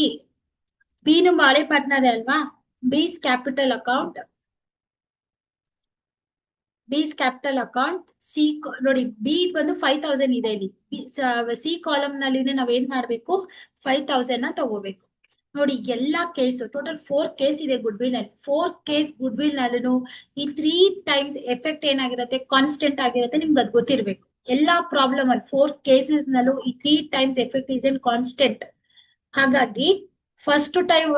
ಬಿನು ಹಳೆ ಪಾರ್ಟ್ನರ್ ಅಲ್ವಾ, B's capital account. B's capital account C ನೋಡಿ, ಬಿ ಬಂದು 5,000 ಇದೆ ಇಲ್ಲಿ, ಸಿ ಕಾಲಮ್ ನಲ್ಲಿ ನಾವ್ ಏನ್ ಮಾಡ್ಬೇಕು, 5,000 ನ ತಗೋಬೇಕು. ನೋಡಿ ಎಲ್ಲಾ ಕೇಸ್ ಟೋಟಲ್ 4 ಕೇಸ್ ಇದೆ ಗುಡ್ ವಿಲ್ ನಲ್ಲಿ. 4 ಕೇಸ್ ಗುಡ್ ವಿಲ್ ನಲ್ಲೂ ಈ 3 ಟೈಮ್ಸ್ ಎಫೆಕ್ಟ್ ಏನಾಗಿರುತ್ತೆ, ಕಾನ್ಸ್ಟೆಂಟ್ ಆಗಿರುತ್ತೆ. ನಿಮ್ಗೆ ಅದ್ ಗೊತ್ತಿರ್ಬೇಕು. ಎಲ್ಲಾ ಪ್ರಾಬ್ಲಮ್ ಅಲ್ಲಿ 4 ಕೇಸಸ್ ನಲ್ಲೂ ಈ 3 times effect is an constant. ಹಾಗಾಗಿ first time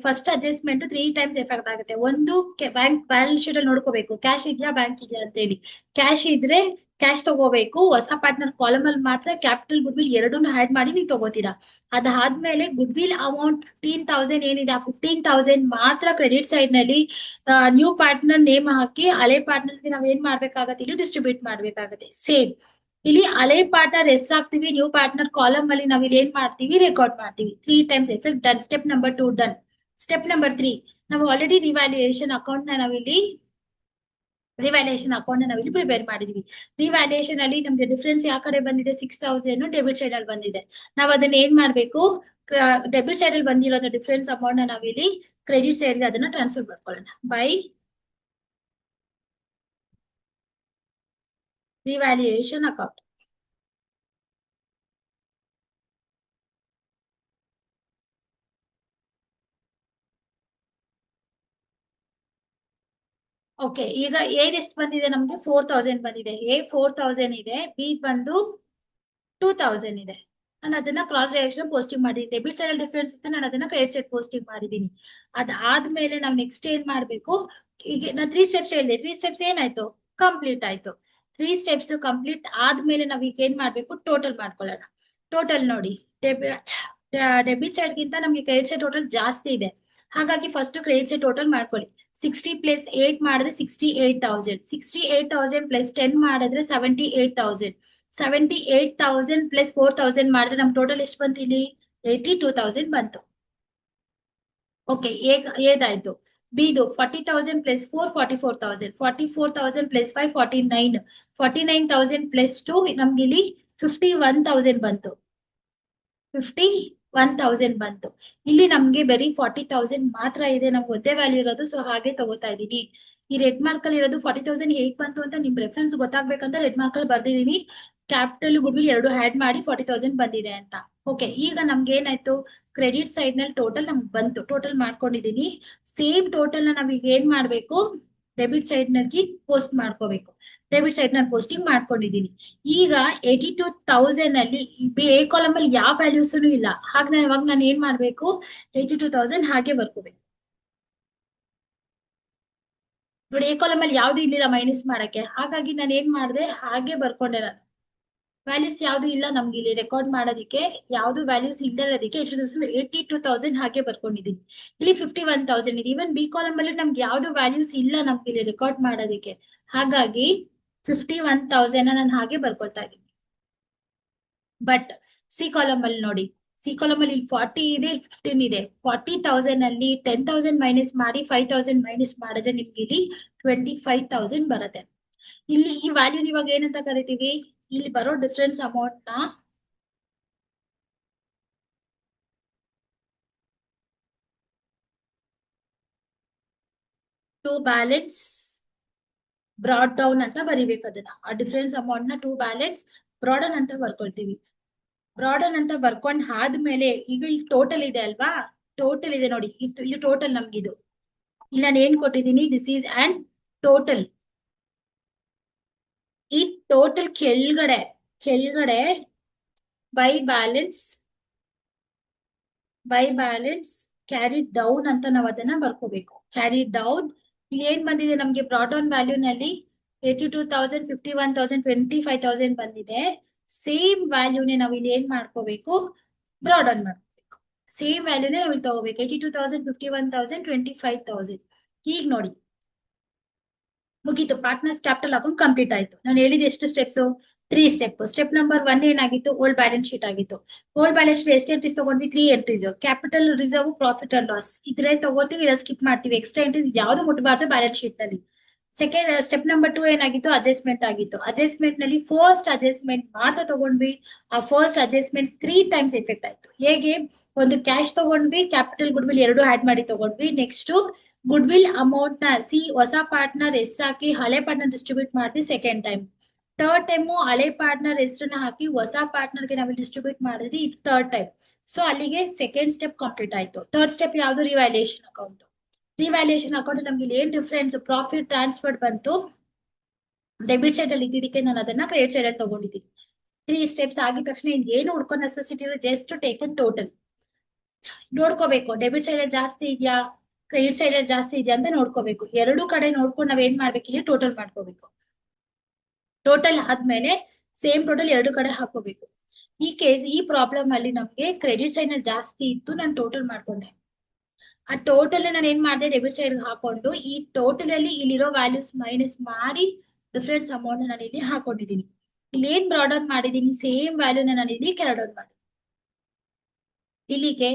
first adjustment 3 times effect ಆಗುತ್ತೆ. ಒಂದು ಬ್ಯಾಂಕ್ ಬ್ಯಾಲೆನ್ಸ್ ಶೀಟ್ ಅಲ್ಲಿ ನೋಡ್ಕೋಬೇಕು, ಕ್ಯಾಶ್ ಇದೆಯಾ ಬ್ಯಾಂಕ್ ಇದೆಯಾ ಅಂತ ಹೇಳಿ. ಕ್ಯಾಶ್ ಇದ್ರೆ ಕ್ಯಾಶ್ ತಗೋಬೇಕು. ಹೊಸ ಪಾರ್ಟ್ನರ್ ಕಾಲಮ್ ಅಲ್ಲಿ ಮಾತ್ರ ಕ್ಯಾಪಿಟಲ್ ಗುಡ್ ವಿಲ್ ಎರಡನ್ನೂ ಆಡ್ ಮಾಡಿ ನೀವು ತಗೋತೀರಾ. ಅದಾದ್ಮೇಲೆ ಗುಡ್ ವಿಲ್ ಅಮೌಂಟ್ 15,000 ಏನಿದೆ, ಆ 15,000 ಮಾತ್ರ ಕ್ರೆಡಿಟ್ ಸೈಡ್ ನಲ್ಲಿ ನ್ಯೂ ಪಾರ್ಟ್ನರ್ ನೇಮ್ ಹಾಕಿ ಹಳೆ ಪಾರ್ಟ್ನರ್ಸ್ ಗೆ ನಾವ್ ಏನ್ ಮಾಡ್ಬೇಕಾಗತ್ತೆ, ಇಲ್ಲಿ ಡಿಸ್ಟ್ರಿಬ್ಯೂಟ್ ಮಾಡ್ಬೇಕಾಗತ್ತೆ. ಸೇಮ್ ಇಲ್ಲಿ ಹಳೆ ಪಾರ್ಟ್ನರ್ ಹಾಕ್ತಿವಿ, ನ್ಯೂ ಪಾರ್ಟ್ನರ್ ಕಾಲಮ್ ಅಲ್ಲಿ ನಾವ್ ಇಲ್ಲಿ ಏನ್ ಮಾಡ್ತೀವಿ, ರೆಕಾರ್ಡ್ ಮಾಡ್ತೀವಿ. 3 times effect done. Step number 2 done. Step number 3, ನಾವು ಆಲ್ರೆಡಿ ರಿವ್ಯಾಲ್ಯೂಯೇಷನ್ ಅಕೌಂಟ್ ನಾವಿಲ್ಲಿ ಪ್ರಿಪೇರ್ ಮಾಡಿದೀವಿ. ರಿವ್ಯಾಲ್ಯೂಯೇಷನ್ ಅಲ್ಲಿ ನಮ್ಗೆ ಡಿಫ್ರೆನ್ಸ್ ಯಾವ ಕಡೆ ಬಂದಿದೆ, 6,000 ಡೆಬಿಟ್ ಸೈಡ್ ಅಲ್ಲಿ ಬಂದಿದೆ. ನಾವ್ ಅದನ್ನ ಏನ್ ಮಾಡ್ಬೇಕು, ಡೆಬಿಟ್ ಸೈಡ್ ಅಲ್ಲಿ ಬಂದಿರೋ ಡಿಫರೆನ್ಸ್ ಅಮೌಂಟ್ ನಾವಿಲ್ಲಿ ಕ್ರೆಡಿಟ್ ಸೈಡ್ ಗೆ ಅದನ್ನ ಟ್ರಾನ್ಸ್ಫರ್ ಮಾಡ್ಕೊಳ್ಳೋಣ ಬೈ ರಿವ್ಯಾಲ್ಯೂಯೇಷನ್ ಅಕೌಂಟ್. ಓಕೆ, ಈಗ ಏನ್ ಎಷ್ಟು ಬಂದಿದೆ ನಮ್ಗೆ, 4,000 ಬಂದಿದೆ. ಎ 4,000 ಇದೆ, ಬಿ ಬಂದು 2,000 ಇದೆ. ನಾನು ಅದನ್ನ ಕ್ರಾಸ್ ಡೈರೆಕ್ಷನ್ ಪೋಸ್ಟಿಂಗ್ ಮಾಡಿದ್ದೀನಿ. ಡೆಬಿಟ್ ಸೈಡ್ ಡಿಫ್ರೆನ್ಸ್ ಇತ್ತು, ನಾನು ಅದನ್ನ ಕ್ರೆಡಿಟ್ ಸೈಡ್ ಪೋಸ್ಟಿಂಗ್ ಮಾಡಿದ್ದೀನಿ. ಅದಾದ್ಮೇಲೆ ನಾವು ನೆಕ್ಸ್ಟ್ ಏನ್ ಮಾಡ್ಬೇಕು, ಈಗ ನಾನು 3 ಸ್ಟೆಪ್ಸ್ ಹೇಳಿದೆ. 3 ಸ್ಟೆಪ್ಸ್ ಏನಾಯ್ತು, ಕಂಪ್ಲೀಟ್ ಆಯ್ತು. 3 ಸ್ಟೆಪ್ಸ್ ಕಂಪ್ಲೀಟ್ ಆದ್ಮೇಲೆ ನಾವ್ ಈಗ ಏನ್ ಮಾಡ್ಬೇಕು, ಟೋಟಲ್ ಮಾಡ್ಕೊಳ್ಳೋಣ. ಟೋಟಲ್ ನೋಡಿ, ಡೆಬಿಟ್ ಸೈಡ್ ಗಿಂತ ನಮ್ಗೆ ಕ್ರೆಡಿಟ್ ಸೈಡ್ ಟೋಟಲ್ ಜಾಸ್ತಿ ಇದೆ. ಹಾಗಾಗಿ ಫಸ್ಟ್ ಕ್ರೆಡಿಟ್ ಸೈಡ್ ಟೋಟಲ್ ಮಾಡ್ಕೊಳ್ಳಿ. 60 ಪ್ಲಸ್ 8 ಮಾಡಿದ್ರೆ 68,000. 68,000 ಪ್ಲಸ್ 10 ಮಾಡಿದ್ರೆ 78,000. 78,000 ಪ್ಲಸ್ 4,000 ಮಾಡಿದ್ರೆ ನಮ್ ಟೋಟಲ್ ಎಷ್ಟು ಬಂತು ಇಲ್ಲಿ, 82,000 ಬಂತು. ಓಕೆ, ಏದಾಯ್ತು. ಬಿದು 40,000 ಪ್ಲಸ್ 4 44,000. 44,000 ಪ್ಲಸ್ 5 49. 49,000 ಪ್ಲಸ್ 2 ನಮ್ಗೆ ಇಲ್ಲಿ 51,000 ಬಂತು. 51,000 ಬಂತು. ಇಲ್ಲಿ ನಮ್ಗೆ ಬರೀ 40,000 ಮಾತ್ರ ಇದೆ, ನಮ್ಗೆ ಒಂದೇ ವ್ಯಾಲ್ಯೂ ಇರೋದು, ಸೊ ಹಾಗೆ ತಗೋತಾ ಇದೀನಿ. ಈ ರೆಡ್ ಮಾರ್ಕ್ ಅಲ್ಲಿ ಇರೋದು 40,000 ಹೇಗ್ ಬಂತು ಅಂತ ನಿಮ್ ರೆಫರೆನ್ಸ್ ಗೊತ್ತಾಗ್ಬೇಕಂತ ರೆಡ್ ಮಾರ್ಕ್ ಅಲ್ಲಿ ಬರ್ದಿದೀನಿ. ಕ್ಯಾಪಿಟಲ್ ಗುಡ್ ವಿಲ್ ಎರಡು ಆಡ್ ಮಾಡಿ 40,000 ಬಂದಿದೆ ಅಂತ. ಓಕೆ, ಈಗ ನಮ್ಗೆ ಏನಾಯ್ತು, ಕ್ರೆಡಿಟ್ ಸೈಡ್ ನಲ್ಲಿ ಟೋಟಲ್ ನಮ್ಗೆ ಬಂತು. ಟೋಟಲ್ ಮಾಡ್ಕೊಂಡಿದೀನಿ. ಸೇಮ್ ಟೋಟಲ್ ನ ನಾವ್ ಈಗ ಏನ್ ಮಾಡ್ಬೇಕು, ಡೆಬಿಟ್ ಸೈಡ್ ನಲ್ಲಿ ಪೋಸ್ಟ್ ಮಾಡ್ಕೋಬೇಕು. ಡೆಬಿಟ್ ಸೈಡ್ ನಲ್ಲಿ ಪೋಸ್ಟಿಂಗ್ ಮಾಡ್ಕೊಂಡಿದೀನಿ. ಈಗ 82,000 ಅಲ್ಲಿ ಎ ಕಾಲಮ್ ಅಲ್ಲಿ ಯಾವ ವ್ಯಾಲ್ಯೂಸ್ ಇಲ್ಲ. ಹಾಗೆ ಇವಾಗ ನಾನು ಏನ್ ಮಾಡ್ಬೇಕು, 82,000 ಹಾಗೆ ಬರ್ಕೋಬೇಕು. ನೋಡಿ, ಎ ಕಾಲಮ್ ಅಲ್ಲಿ ಯಾವ್ದು ಇಲ್ಲಿಲ್ಲ ಮೈನಸ್ ಮಾಡಕ್ಕೆ, ಹಾಗಾಗಿ ನಾನು ಏನ್ ಮಾಡಿದೆ, ಹಾಗೆ ಬರ್ಕೊಂಡೆ. ನಾನು ವ್ಯಾಲ್ಯೂಸ್ ಯಾವ್ದು ಇಲ್ಲ ನಮ್ಗೆ ಇಲ್ಲಿ ರೆಕಾರ್ಡ್ ಮಾಡೋದಕ್ಕೆ, ಯಾವ್ದು ವ್ಯಾಲ್ಯೂಸ್ ಇಲ್ಲದಕ್ಕೆ 82,000 ಹಾಗೆ ಬರ್ಕೊಂಡಿದೀನಿ. ಇಲ್ಲಿ 51,000 ಇದೆ. ಈವನ್ ಬಿ ಕಾಲಮ್ ಅಲ್ಲಿ ನಮ್ಗೆ ಯಾವ್ದು ವ್ಯಾಲ್ಯೂಸ್ ಇಲ್ಲ ನಮ್ಗೆ ಇಲ್ಲಿ ರೆಕಾರ್ಡ್ ಮಾಡೋದಕ್ಕೆ, ಹಾಗಾಗಿ 51,000 ನಾನು ಹಾಗೆ ಬರ್ಕೊಳ್ತಾ ಇದ್ದೀನಿ. ಬಟ್ ಸಿ ಕಾಲಮ್ ಅಲ್ಲಿ ನೋಡಿ, ಸಿ ಕಾಲಮ್ ಅಲ್ಲಿ 40 ಇದೆ, 15 ಇದೆ. 40,000 ಅಲ್ಲಿ 10,000 ಮೈನಸ್ ಮಾಡಿ 5,000 ಮೈನಸ್ ಮಾಡಿದ್ರೆ ನಿಮ್ಗೆ ಇಲ್ಲಿ 25,000 ಬರುತ್ತೆ. ಇಲ್ಲಿ ಈ ವ್ಯಾಲ್ಯೂ ಇವಾಗ ಏನಂತ ಕರಿತೀವಿ, ಇಲ್ಲಿ ಬರೋ ಡಿಫರೆನ್ಸ್ ಅಮೌಂಟ್ ನ ಟು ಬ್ಯಾಲೆನ್ಸ್ ಬ್ರಾಡ್ ಡೌನ್ ಅಂತ ಬರಿಬೇಕು. ಅದನ್ನ ಆ ಡಿಫರೆನ್ಸ್ ಅಮೌಂಟ್ ನ ಟು ಬ್ಯಾಲೆನ್ಸ್ ಬ್ರಾಡನ್ ಅಂತ ಬರ್ಕೊಳ್ತೀವಿ. ಬ್ರಾಡನ್ ಅಂತ ಬರ್ಕೊಂಡ್ ಆದ್ಮೇಲೆ ಈಗ ಇಲ್ಲಿ ಟೋಟಲ್ ಇದೆ ಅಲ್ವಾ, ಟೋಟಲ್ ಇದೆ ನೋಡಿ, ಇದು ಟೋಟಲ್ ನಮ್ಗಿದು. ಇಲ್ಲಿ ನಾನು ಏನ್ ಕೊಟ್ಟಿದ್ದೀನಿ, ದಿಸ್ ಈಸ್ ಅಂಡ್ ಟೋಟಲ್. ಈ ಟೋಟಲ್ ಕೆಳಗಡೆ ಬೈ ಬ್ಯಾಲೆನ್ಸ್ ಕ್ಯಾರಿ ಡೌನ್ ಅಂತ ನಾವು ಅದನ್ನ ಬರ್ಕೋಬೇಕು. ಕ್ಯಾರಿ ಡೌನ್ ಇಲ್ಲಿ ಏನ್ ಬಂದಿದೆ ನಮ್ಗೆ, ಬ್ರಾಡ್ ಡೌನ್ ವ್ಯಾಲ್ಯೂ ನಲ್ಲಿ 82,000, 51,000, 25,000 ಬಂದಿದೆ. ಸೇಮ್ ವ್ಯಾಲ್ಯೂನೇ ನಾವು ಇಲ್ಲಿ ಏನ್ ಮಾಡ್ಕೋಬೇಕು, ಬ್ರಾಡ್ ಡೌನ್ ಮಾಡ್ಕೋಬೇಕು. ಸೇಮ್ ವ್ಯಾಲ್ಯೂನೇ ನಾವು ಇಲ್ಲಿ ತಗೋಬೇಕು. 82,000, 51,000, 25,000. ಈಗ ನೋಡಿ, ಮುಗೀತು. ಪಾರ್ಟ್ನರ್ಸ್ ಕ್ಯಾಪಿಟಲ್ ಅಕೌಂಟ್ ಕಂಪ್ಲೀಟ್ ಆಯ್ತು. ನಾನು ಹೇಳಿದ ಎಷ್ಟು steps, three step. Step number one ಏನಾಗಿತ್ತು, ಓಲ್ಡ್ ಬ್ಯಾಲೆನ್ಸ್ ಶೀಟ್ ಆಗಿತ್ತು. ಓಲ್ಡ್ ಬ್ಯಾಲೆನ್ಸ್ ಶೀಟ್ ಎಷ್ಟು ಎಂಟ್ರೀಸ್ ತಗೊಂಡ್ವಿ, three entries. Capital, reserve, profit and loss ಇದ್ರೆ ತಗೋತೀವಿ, ಇಲ್ಲ ಸ್ಕಿಪ್ ಮಾಡ್ತೀವಿ. ಎಕ್ಸ್ಟ್ರಾ ಎಂಟ್ರೀಸ್ ಯಾವ್ದು ಮುಟ್ಟಬಾರ್ದು ಬ್ಯಾಲೆನ್ಸ್ ಶೀಟ್ ನಲ್ಲಿ. ಸೆಕೆಂಡ್ ಸ್ಟೆಪ್ ನಂಬರ್ ಟು ಏನಾಗಿತ್ತು, ಅಡ್ಜಸ್ಟ್ಮೆಂಟ್ ಆಗಿತ್ತು. ಅಡ್ಜಸ್ಟ್ಮೆಂಟ್ ನಲ್ಲಿ ಫಸ್ಟ್ ಅಡ್ಜಸ್ಟ್ಮೆಂಟ್ ಮಾತ್ರ ತಗೊಂಡ್ವಿ. ಆ first adjustment three times effect ಆಯ್ತು. ಹೇಗೆ, ಒಂದು ಕ್ಯಾಶ್ ತಗೊಂಡ್ವಿ, ಕ್ಯಾಪಿಟಲ್, ಗುಡ್ ವಿಲ್ ಎರಡು ಆಡ್ ಮಾಡಿ ತಗೊಂಡ್ವಿ. ನೆಕ್ಸ್ಟ್ ಗುಡ್ ವಿಲ್ ಅಮೌಂಟ್ ನ ಹೊಸ ಪಾರ್ಟ್ನರ್ ಹೆಸರು ಹಾಕಿ ಹಳೆ ಪಾರ್ಟ್ನರ್ ಡಿಸ್ಟ್ರಿಬ್ಯೂಟ್ ಮಾಡಿದ್ವಿ ಸೆಕೆಂಡ್ ಟೈಮ್. ಥರ್ಡ್ ಟೈಮು ಹಳೆ ಪಾರ್ಟ್ನರ್ ಹೆಸರನ್ನ ಹಾಕಿ ಹೊಸ ಪಾರ್ಟ್ನರ್ ಗೆ ನಾವು ಡಿಸ್ಟ್ರಿಬ್ಯೂಟ್ ಮಾಡಿದ್ರಿ, ಇದು ಥರ್ಡ್ ಟೈಮ್. ಸೊ ಅಲ್ಲಿಗೆ ಸೆಕೆಂಡ್ ಸ್ಟೆಪ್ ಕಂಪ್ಲೀಟ್ ಆಯ್ತು. ಥರ್ಡ್ ಸ್ಟೆಪ್ ಯಾವ್ದು, ರಿವ್ಯಾಲ್ಯೂಯೇಷನ್ ಅಕೌಂಟ್. ರಿವ್ಯಾಲ್ಯೂಯೇಷನ್ ಅಕೌಂಟ್ ನಮ್ಗೆ ಇಲ್ಲಿ ಏನ್ ಡಿಫ್ರೆನ್ಸ್, ಪ್ರಾಫಿಟ್ ಟ್ರಾನ್ಸ್ಫರ್ ಬಂತು ಡೆಬಿಟ್ ಸೈಡ್ ಅಲ್ಲಿ ಇದ್ದಿದ್ದಕ್ಕೆ ನಾನು ಅದನ್ನ ಕ್ರೆಡಿಟ್ ಸೈಡ್ ಅಲ್ಲಿ ತಗೊಂಡಿದ್ದೀನಿ. ತ್ರೀ ಸ್ಟೆಪ್ಸ್ ಆಗಿದ ತಕ್ಷಣ ಏನು ಹುಡ್ಕೋ ನೆಸೆಸಿಟಿ ಇಲ್ಲ, ಜಸ್ಟ್ ಟೇಕ್ ಅನ್ ಟೋಟಲ್ ನೋಡ್ಕೋಬೇಕು. ಡೆಬಿಟ್ ಸೈಡ್ ಅಲ್ಲಿ ಜಾಸ್ತಿ ಇದೆಯಾ, ಕ್ರೆಡಿಟ್ ಸೈಡ್ ಅಲ್ಲಿ ಜಾಸ್ತಿ ಇದೆಯಾ ಅಂತ ನೋಡ್ಕೋಬೇಕು. ಎರಡು ಕಡೆ ನೋಡ್ಕೊಂಡು ನಾವ್ ಏನ್ ಮಾಡ್ಬೇಕು, ಇಲ್ಲಿ ಟೋಟಲ್ ಮಾಡ್ಕೋಬೇಕು. ಟೋಟಲ್ ಆದ್ಮೇಲೆ ಸೇಮ್ ಟೋಟಲ್ ಎರಡು ಕಡೆ ಹಾಕೋಬೇಕು. ಈ ಪ್ರಾಬ್ಲಮ್ ಅಲ್ಲಿ ನಮ್ಗೆ ಕ್ರೆಡಿಟ್ ಸೈಡ್ ನಲ್ಲಿ ಜಾಸ್ತಿ ಇತ್ತು, ನಾನು ಟೋಟಲ್ ಮಾಡ್ಕೊಂಡೆ. ಆ ಟೋಟಲ್ ನಾನು ಏನ್ ಮಾಡಿದೆ, ಡೆಬಿಟ್ ಸೈಡ್ ಹಾಕೊಂಡು ಈ ಟೋಟಲ್ ಅಲ್ಲಿ ಇಲ್ಲಿರೋ ವ್ಯಾಲ್ಯೂಸ್ ಮೈನಸ್ ಮಾಡಿ ಡಿಫರೆನ್ಸ್ ಅಮೌಂಟ್ ನಾನು ಇಲ್ಲಿ ಹಾಕೊಂಡಿದ್ದೀನಿ. ಇಲ್ಲಿ ಏನ್ ಬ್ರಾಡ್ ಆನ್ ಮಾಡಿದೀನಿ, ಸೇಮ್ ವ್ಯಾಲ್ಯೂನ ನಾನು ಇಲ್ಲಿ ಕ್ಯಾರಿ ಡೌನ್ ಮಾಡಿದ್ದೀನಿ. ಇಲ್ಲಿಗೆ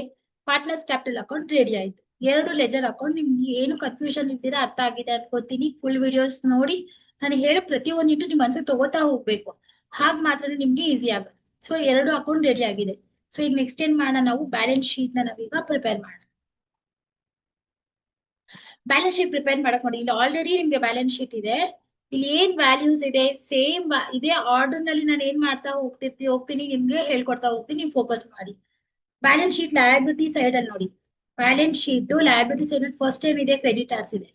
ಪಾರ್ಟ್ನರ್ಸ್ ಕ್ಯಾಪಿಟಲ್ ಅಕೌಂಟ್ ರೆಡಿ ಆಯ್ತು. ಎರಡು ಲೆಜರ್ ಅಕೌಂಟ್. ನಿಮ್ಗೆ ಏನು ಕನ್ಫ್ಯೂಷನ್ ಇದ್ದೀರಾ, ಅರ್ಥ ಆಗಿದೆ ಅನ್ಕೋತೀನಿ. ಫುಲ್ ವಿಡಿಯೋಸ್ ನೋಡಿ ನಾನು ಹೇಳೋ ಪ್ರತಿಯೊಂದಿಟ್ಟು ನಿಮ್ ಮನ್ಸಿಗೆ ತಗೋತಾ ಹೋಗ್ಬೇಕು, ಹಾಗ್ ಮಾತ್ರ ನಿಮ್ಗೆ ಈಸಿ ಆಗುತ್ತೆ. ಸೊ ಎರಡು ಅಕೌಂಟ್ ರೆಡಿ ಆಗಿದೆ. ಸೊ ಈಗ ನೆಕ್ಸ್ಟ್ ಏನ್ ಮಾಡೋಣ, ನಾವು ಬ್ಯಾಲೆನ್ಸ್ ಶೀಟ್ ನ ನಾವೀಗ ಪ್ರಿಪೇರ್ ಮಾಡೋಣ. ಬ್ಯಾಲೆನ್ಸ್ ಶೀಟ್ ಪ್ರಿಪೇರ್ ಮಾಡಕ್ ನೋಡಿ, ಇಲ್ಲಿ ಆಲ್ರೆಡಿ ನಿಮ್ಗೆ ಬ್ಯಾಲೆನ್ಸ್ ಶೀಟ್ ಇದೆ. ಇಲ್ಲಿ ಏನ್ ವ್ಯಾಲ್ಯೂಸ್ ಇದೆ ಸೇಮ್ ಇದೇ ಆರ್ಡರ್ ನಲ್ಲಿ ನಾನು ಏನ್ ಮಾಡ್ತಾ ಹೋಗ್ತೀನಿ ನಿಮ್ಗೆ ಹೇಳ್ಕೊಡ್ತಾ ಹೋಗ್ತೀನಿ, ನೀವು ಫೋಕಸ್ ಮಾಡಿ. ಬ್ಯಾಲೆನ್ಸ್ ಶೀಟ್ ಲಯಬಿಲಿಟಿ ಸೈಡ್ ಅಲ್ಲಿ ನೋಡಿ. ಬ್ಯಾಲೆನ್ಸ್ ಶೀಟ್ ಲಯಬಿಲಿಟಿ ಸೈಡ್ ಅಲ್ಲಿ ಫಸ್ಟ್ ಏನಿದೆ, ಕ್ರೆಡಿಟರ್ಸ್ ಇದೆ.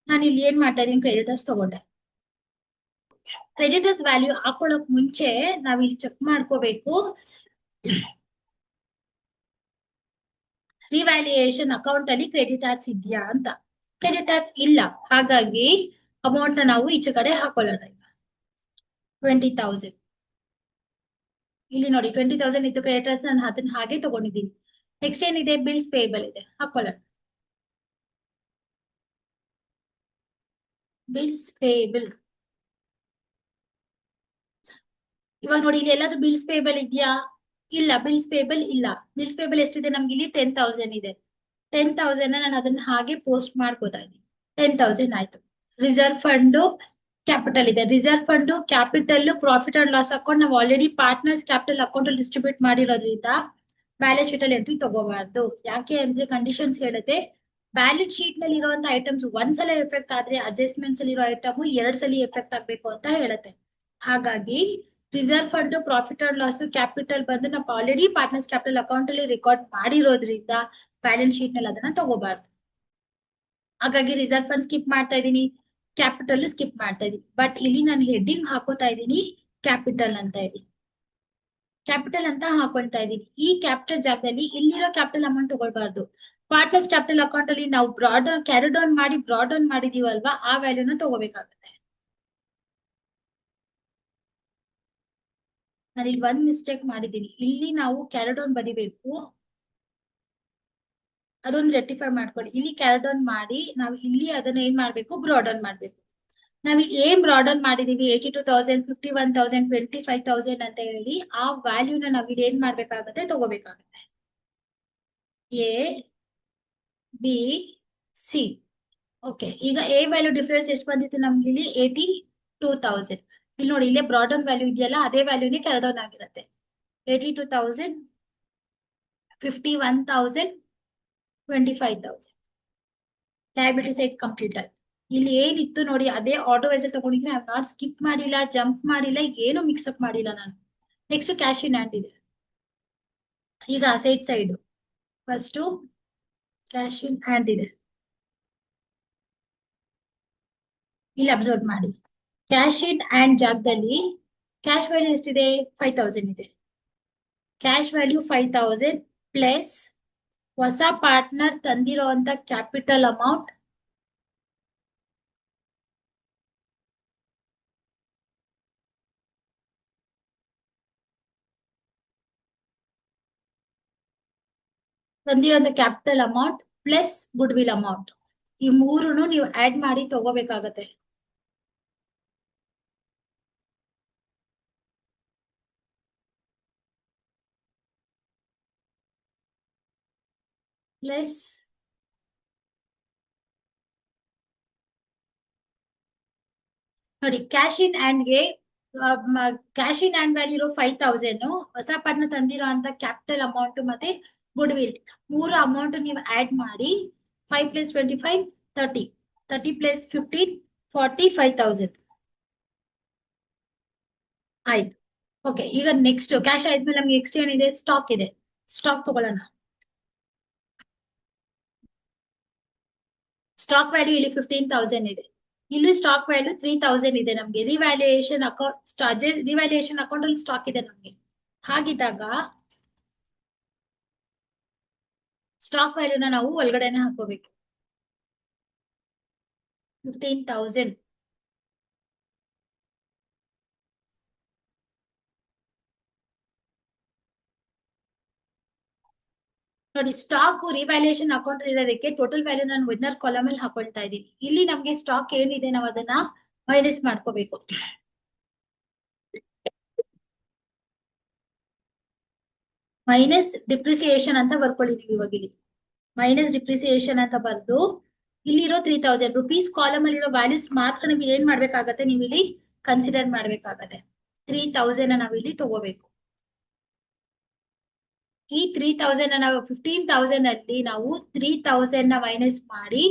ನಾನು ಇಲ್ಲಿ ಏನ್ ಮಾಡ್ತಾ ಇದ್ದೀನಿ, ಕ್ರೆಡಿಟರ್ಸ್ ತಗೊಂಡೆ. ಕ್ರೆಡಿಟರ್ಸ್ ವ್ಯಾಲ್ಯೂ ಹಾಕೊಳ್ಳೋಕ್ ಮುಂಚೆ ನಾವ್ ಇಲ್ಲಿ ಚೆಕ್ ಮಾಡ್ಕೋಬೇಕು, ರಿವ್ಯಾಲ್ಯೂಯೇಷನ್ ಅಕೌಂಟ್ ಅಲ್ಲಿ ಕ್ರೆಡಿಟರ್ಸ್ ಇದೆಯಾ ಅಂತ. ಕ್ರೆಡಿಟರ್ಸ್ ಇಲ್ಲ, ಹಾಗಾಗಿ ಅಮೌಂಟ್ ನ ನಾವು ಈಚೆ ಕಡೆ ಹಾಕೊಳ್ಳೋಣ. 20,000 ಇಲ್ಲಿ ನೋಡಿ, 20,000 ಇತ್ತು ಕ್ರೆಡಿಟರ್ಸ್, ನಾನು ಅದನ್ನ ಹಾಗೆ ತಗೊಂಡಿದ್ದೀನಿ. ನೆಕ್ಸ್ಟ್ ಏನಿದೆ, ಬಿಲ್ಸ್ ಪೇಬಲ್ ಇದೆ, ಹಾಕೊಳ್ಳೋಣ. Bills payable. ಇವಾಗ ನೋಡಿ, ಇಲ್ಲಿ ಎಲ್ಲಾದ್ರೂ ಬಿಲ್ಸ್ ಪೇಬಲ್ ಇದೆಯಾ, ಇಲ್ಲ. ಬಿಲ್ಸ್ ಪೇಬಲ್ ಇಲ್ಲ. ಬಿಲ್ಸ್ ಪೇಬಲ್ ಎಷ್ಟಿದೆ ನಮ್ಗೆ ಇಲ್ಲಿ, 10,000 ಇದೆ. 10,000 ನಾನು ಅದನ್ನ ಹಾಗೆ ಪೋಸ್ಟ್ ಮಾಡ್ಕೋತಾ ಇದ್ದೀನಿ. 10,000 ಆಯ್ತು. ರಿಸರ್ವ್ ಫಂಡ್ ಕ್ಯಾಪಿಟಲ್ ಇದೆ. Reserve fund capital profit and loss account ನಾವು ಆಲ್ರೆಡಿ ಪಾರ್ಟ್ನರ್ಸ್ ಕ್ಯಾಪಿಟಲ್ ಅಕೌಂಟ್ ಅಲ್ಲಿ ಡಿಸ್ಟ್ರಿಬ್ಯೂಟ್ ಮಾಡಿರೋದ್ರಿಂದ ಬ್ಯಾಲೆನ್ಸ್ ಶೀಟ್ ಅಲ್ಲಿ ಎಂಟ್ರಿ ತಗೋಬಾರ್ದು. ಯಾಕೆ ಅಂದ್ರೆ ಕಂಡೀಷನ್ಸ್ ಹೇಳುತ್ತೆ, ಬ್ಯಾಲೆನ್ಸ್ ಶೀಟ್ ನಲ್ಲಿ ಇರುವಂತ ಐಟಮ್ಸ್ ಒಂದ್ಸಲ ಎಫೆಕ್ಟ್ ಆದ್ರೆ ಅಡ್ಜಸ್ಟ್ಮೆಂಟ್ಸ್ ಅಲ್ಲಿ ಇರೋ ಐಟಮ್ ಎರಡ್ ಸಲ ಎಫೆಕ್ಟ್ ಆಗ್ಬೇಕು ಅಂತ ಹೇಳುತ್ತೆ. ಹಾಗಾಗಿ reserve fund profit and loss capital ಬಂದು ನಾವು ಆಲ್ರೆಡಿ ಪಾರ್ಟ್ನರ್ಸ್ ಕ್ಯಾಪಿಟಲ್ ಅಕೌಂಟ್ ಅಲ್ಲಿ ರೆಕಾರ್ಡ್ ಮಾಡಿರೋದ್ರಿಂದ ಬ್ಯಾಲೆನ್ಸ್ ಶೀಟ್ ನಲ್ಲಿ ಅದನ್ನ ತಗೋಬಾರ್ದು. ಹಾಗಾಗಿ ರಿಸರ್ವ್ ಫಂಡ್ ಸ್ಕಿಪ್ ಮಾಡ್ತಾ ಇದ್ದೀನಿ, ಕ್ಯಾಪಿಟಲ್ ಸ್ಕಿಪ್ ಮಾಡ್ತಾ ಇದೀನಿ. ಬಟ್ ಇಲ್ಲಿ ನಾನು ಹೆಡ್ಡಿಂಗ್ ಹಾಕೋತಾ ಇದ್ದೀನಿ ಕ್ಯಾಪಿಟಲ್ ಅಂತ ಹೇಳಿ, ಕ್ಯಾಪಿಟಲ್ ಅಂತ ಹಾಕೊಳ್ತಾ ಇದೀನಿ. ಈ ಕ್ಯಾಪಿಟಲ್ ಜಾಗದಲ್ಲಿ ಇಲ್ಲಿರೋ ಕ್ಯಾಪಿಟಲ್ ಅಮೌಂಟ್ ತಗೊಳ್ಬಾರ್ದು. ಪಾರ್ಟ್ನರ್ಸ್ ಕ್ಯಾಪಿಟಲ್ ಅಕೌಂಟ್ ಅಲ್ಲಿ ನಾವು ಕ್ಯಾರಿ ಡೌನ್ ಮಾಡಿದೀವಲ್ವಾ, ಆ ವ್ಯಾಲ್ಯೂನ ತಗೋಬೇಕಾಗುತ್ತೆ. ನಾನು ಇಲ್ಲಿ ಒಂದ್ ಮಿಸ್ಟೇಕ್ ಮಾಡಿದ್ದೀನಿ, ಇಲ್ಲಿ ನಾವು ಕ್ಯಾರಿ ಡೌನ್ ಬರಿಬೇಕು, ಅದೊಂದು ರೆಕ್ಟಿಫೈ ಮಾಡ್ಕೊಳ್ಳಿ. ಇಲ್ಲಿ ಕ್ಯಾರಿ ಡೌನ್ ಮಾಡಿ ನಾವು ಇಲ್ಲಿ ಅದನ್ನ ಏನ್ ಮಾಡ್ಬೇಕು, ಬ್ರಾಡನ್ ಮಾಡ್ಬೇಕು. ನಾವ್ ಏನ್ ಬ್ರಾಡನ್ ಮಾಡಿದೀವಿ, 82,000, 51,000, 25,000 ಅಂತ ಹೇಳಿ ಆ ವ್ಯಾಲ್ಯೂನ ನಾವ್ ಇಲ್ಲಿ ಏನ್ ಮಾಡ್ಬೇಕಾಗತ್ತೆ, ತಗೋಬೇಕಾಗತ್ತೆ. A B C. ಓಕೆ, ಈಗ ಎ ವ್ಯಾಲ್ಯೂ ಡಿಫರೆನ್ಸ್ ಎಷ್ಟು ಬಂದಿತ್ತು ನಮ್ಗೆ ಇಲ್ಲಿ, 82,000. ಇಲ್ಲಿ ನೋಡಿ, ಇಲ್ಲೇ ಬ್ರಾಡನ್ ವ್ಯಾಲ್ಯೂ ಇದೆಯಲ್ಲ, ಅದೇ ವ್ಯಾಲ್ಯೂನೇ ಕ್ಯಾರಿ ಡೌನ್ ಆಗಿರುತ್ತೆ. 82,000, 51,000, 25,000. ಲಯಬಿಲಿಟಿ ಸೈಡ್ ಕಂಪ್ಲೀಟ್ ಆಯ್ತು. ಇಲ್ಲಿ ಏನಿತ್ತು ನೋಡಿ, ಅದೇ ಆರ್ಡರ್ ವೈಸ್ ತಗೊಂಡಿದ್ರೆ ಐ ನಾಟ್ ಸ್ಕಿಪ್ ಮಾಡಿಲ್ಲ, ಜಂಪ್ ಮಾಡಿಲ್ಲ, ಏನು ಮಿಕ್ಸ್ ಅಪ್ ಮಾಡಿಲ್ಲ ನಾನು. ನೆಕ್ಸ್ಟ್ ಕ್ಯಾಶ್ ಇನ್ ಹ್ಯಾಂಡ್ ಇದೆ. ಈಗ asset side first cash in hand ಇದೆ, ಇಲ್ಲಿ ಅಬ್ಸರ್ವ್ ಮಾಡಿ. ಕ್ಯಾಶ್ ಇನ್ ಹ್ಯಾಂಡ್ ಜಾಗದಲ್ಲಿ ಕ್ಯಾಶ್ ವ್ಯಾಲ್ಯೂ ಎಷ್ಟಿದೆ, 5,000 ಇದೆ. ಕ್ಯಾಶ್ ವ್ಯಾಲ್ಯೂ 5,000 ಪ್ಲಸ್ ಹೊಸ ಪಾರ್ಟ್ನರ್ ತಂದಿರುವಂತ capital amount plus goodwill amount, ಈ ಮೂರನ್ನು ನೀವು ಆಡ್ ಮಾಡಿ ತಗೋಬೇಕಾಗತ್ತೆ. ಲೆಸ್ ನೋಡಿ ಕ್ಯಾಶ್ ಇನ್ ಹ್ಯಾಂಡ್ಗೆ ಕ್ಯಾಶ್ ಇನ್ ಹ್ಯಾಂಡ್ ವ್ಯಾಲ್ಯೂ ಇರೋ 5,000 ಹೊಸ ಪಟ್ನ ತಂದಿರೋ ಅಂತ ಕ್ಯಾಪಿಟಲ್ ಅಮೌಂಟ್ ಮತ್ತೆ ಗುಡ್ ವಿಲ್ ಮೂರು ಅಮೌಂಟ್ ನೀವು ಆಡ್ ಮಾಡಿ 5 + 25 30 30 + 15 45,000 ಆಯ್ತು. ಓಕೆ, ಈಗ ನೆಕ್ಸ್ಟ್ ಕ್ಯಾಶ್ ಆದ್ಮೇಲೆ ನಮ್ಗೆ ನೆಕ್ಸ್ಟ್ ಏನಿದೆ, ಸ್ಟಾಕ್ ಇದೆ. ಸ್ಟಾಕ್ ತಗೊಳ್ಳೋಣ. ಸ್ಟಾಕ್ ವ್ಯಾಲ್ಯೂ ಇಲ್ಲಿ 15,000 ಇದೆ. ಇಲ್ಲಿ ಸ್ಟಾಕ್ ವ್ಯಾಲ್ಯೂ 3,000 ಇದೆ. ನಮ್ಗೆ ರಿವ್ಯಾಲ್ಯೂಯೇಷನ್ ಅಕೌಂಟ್ ರಿವ್ಯಾಲ್ಯೂಯೇಷನ್ ಅಕೌಂಟ್ ಅಲ್ಲಿ ಸ್ಟಾಕ್ ಇದೆ ನಮ್ಗೆ. ಹಾಗಿದ್ದಾಗ ಸ್ಟಾಕ್ ವ್ಯಾಲ್ಯೂನ ನಾವು ಒಳಗಡೆನೆ ಹಾಕೋಬೇಕು. 15,000 ನೋಡಿ, ಸ್ಟಾಕ್ ರಿವ್ಯಾಲ್ಯೂಯೇಷನ್ ಅಕೌಂಟ್ ಇರೋದಕ್ಕೆ ಟೋಟಲ್ ವ್ಯಾಲ್ಯೂ ನಾನು ವಿನ್ನರ್ ಕಾಲಮ್ ಅಲ್ಲಿ ಹಾಕೊಳ್ತಾ ಇದ್ದೀನಿ. ಇಲ್ಲಿ ನಮ್ಗೆ ಸ್ಟಾಕ್ ಏನಿದೆ ನಾವು ಅದನ್ನ ಮೈನಸ್ ಮಾಡ್ಕೋಬೇಕು. ಮೈನಸ್ ಡಿಪ್ರಿಸಿಯೇಷನ್ ಅಂತ ಬರ್ಕೊಳ್ಳಿ ನೀವು ಇವಾಗ ಇಲ್ಲಿ. ಮೈನಸ್ ಡಿಪ್ರಿಸಿಯೇಷನ್ ಅಂತ ಬರ್ದು ಇಲ್ಲಿರೋ 3,000 ರುಪೀಸ್ ಕಾಲಮ್ ಅಲ್ಲಿರೋ ವ್ಯಾಲ್ಯೂಸ್ ಮಾತ್ರ ನೀವು ಏನ್ ಮಾಡ್ಬೇಕಾಗತ್ತೆ, ನೀವು ಇಲ್ಲಿ ಕನ್ಸಿಡರ್ ಮಾಡ್ಬೇಕಾಗತ್ತೆ. 3,000 ನಾವು ಇಲ್ಲಿ ತಗೋಬೇಕು. ಈ 3,000 ನಾವು 15,000 ಅಲ್ಲಿ ನಾವು 3,000 ಮೈನಸ್ ಮಾಡಿ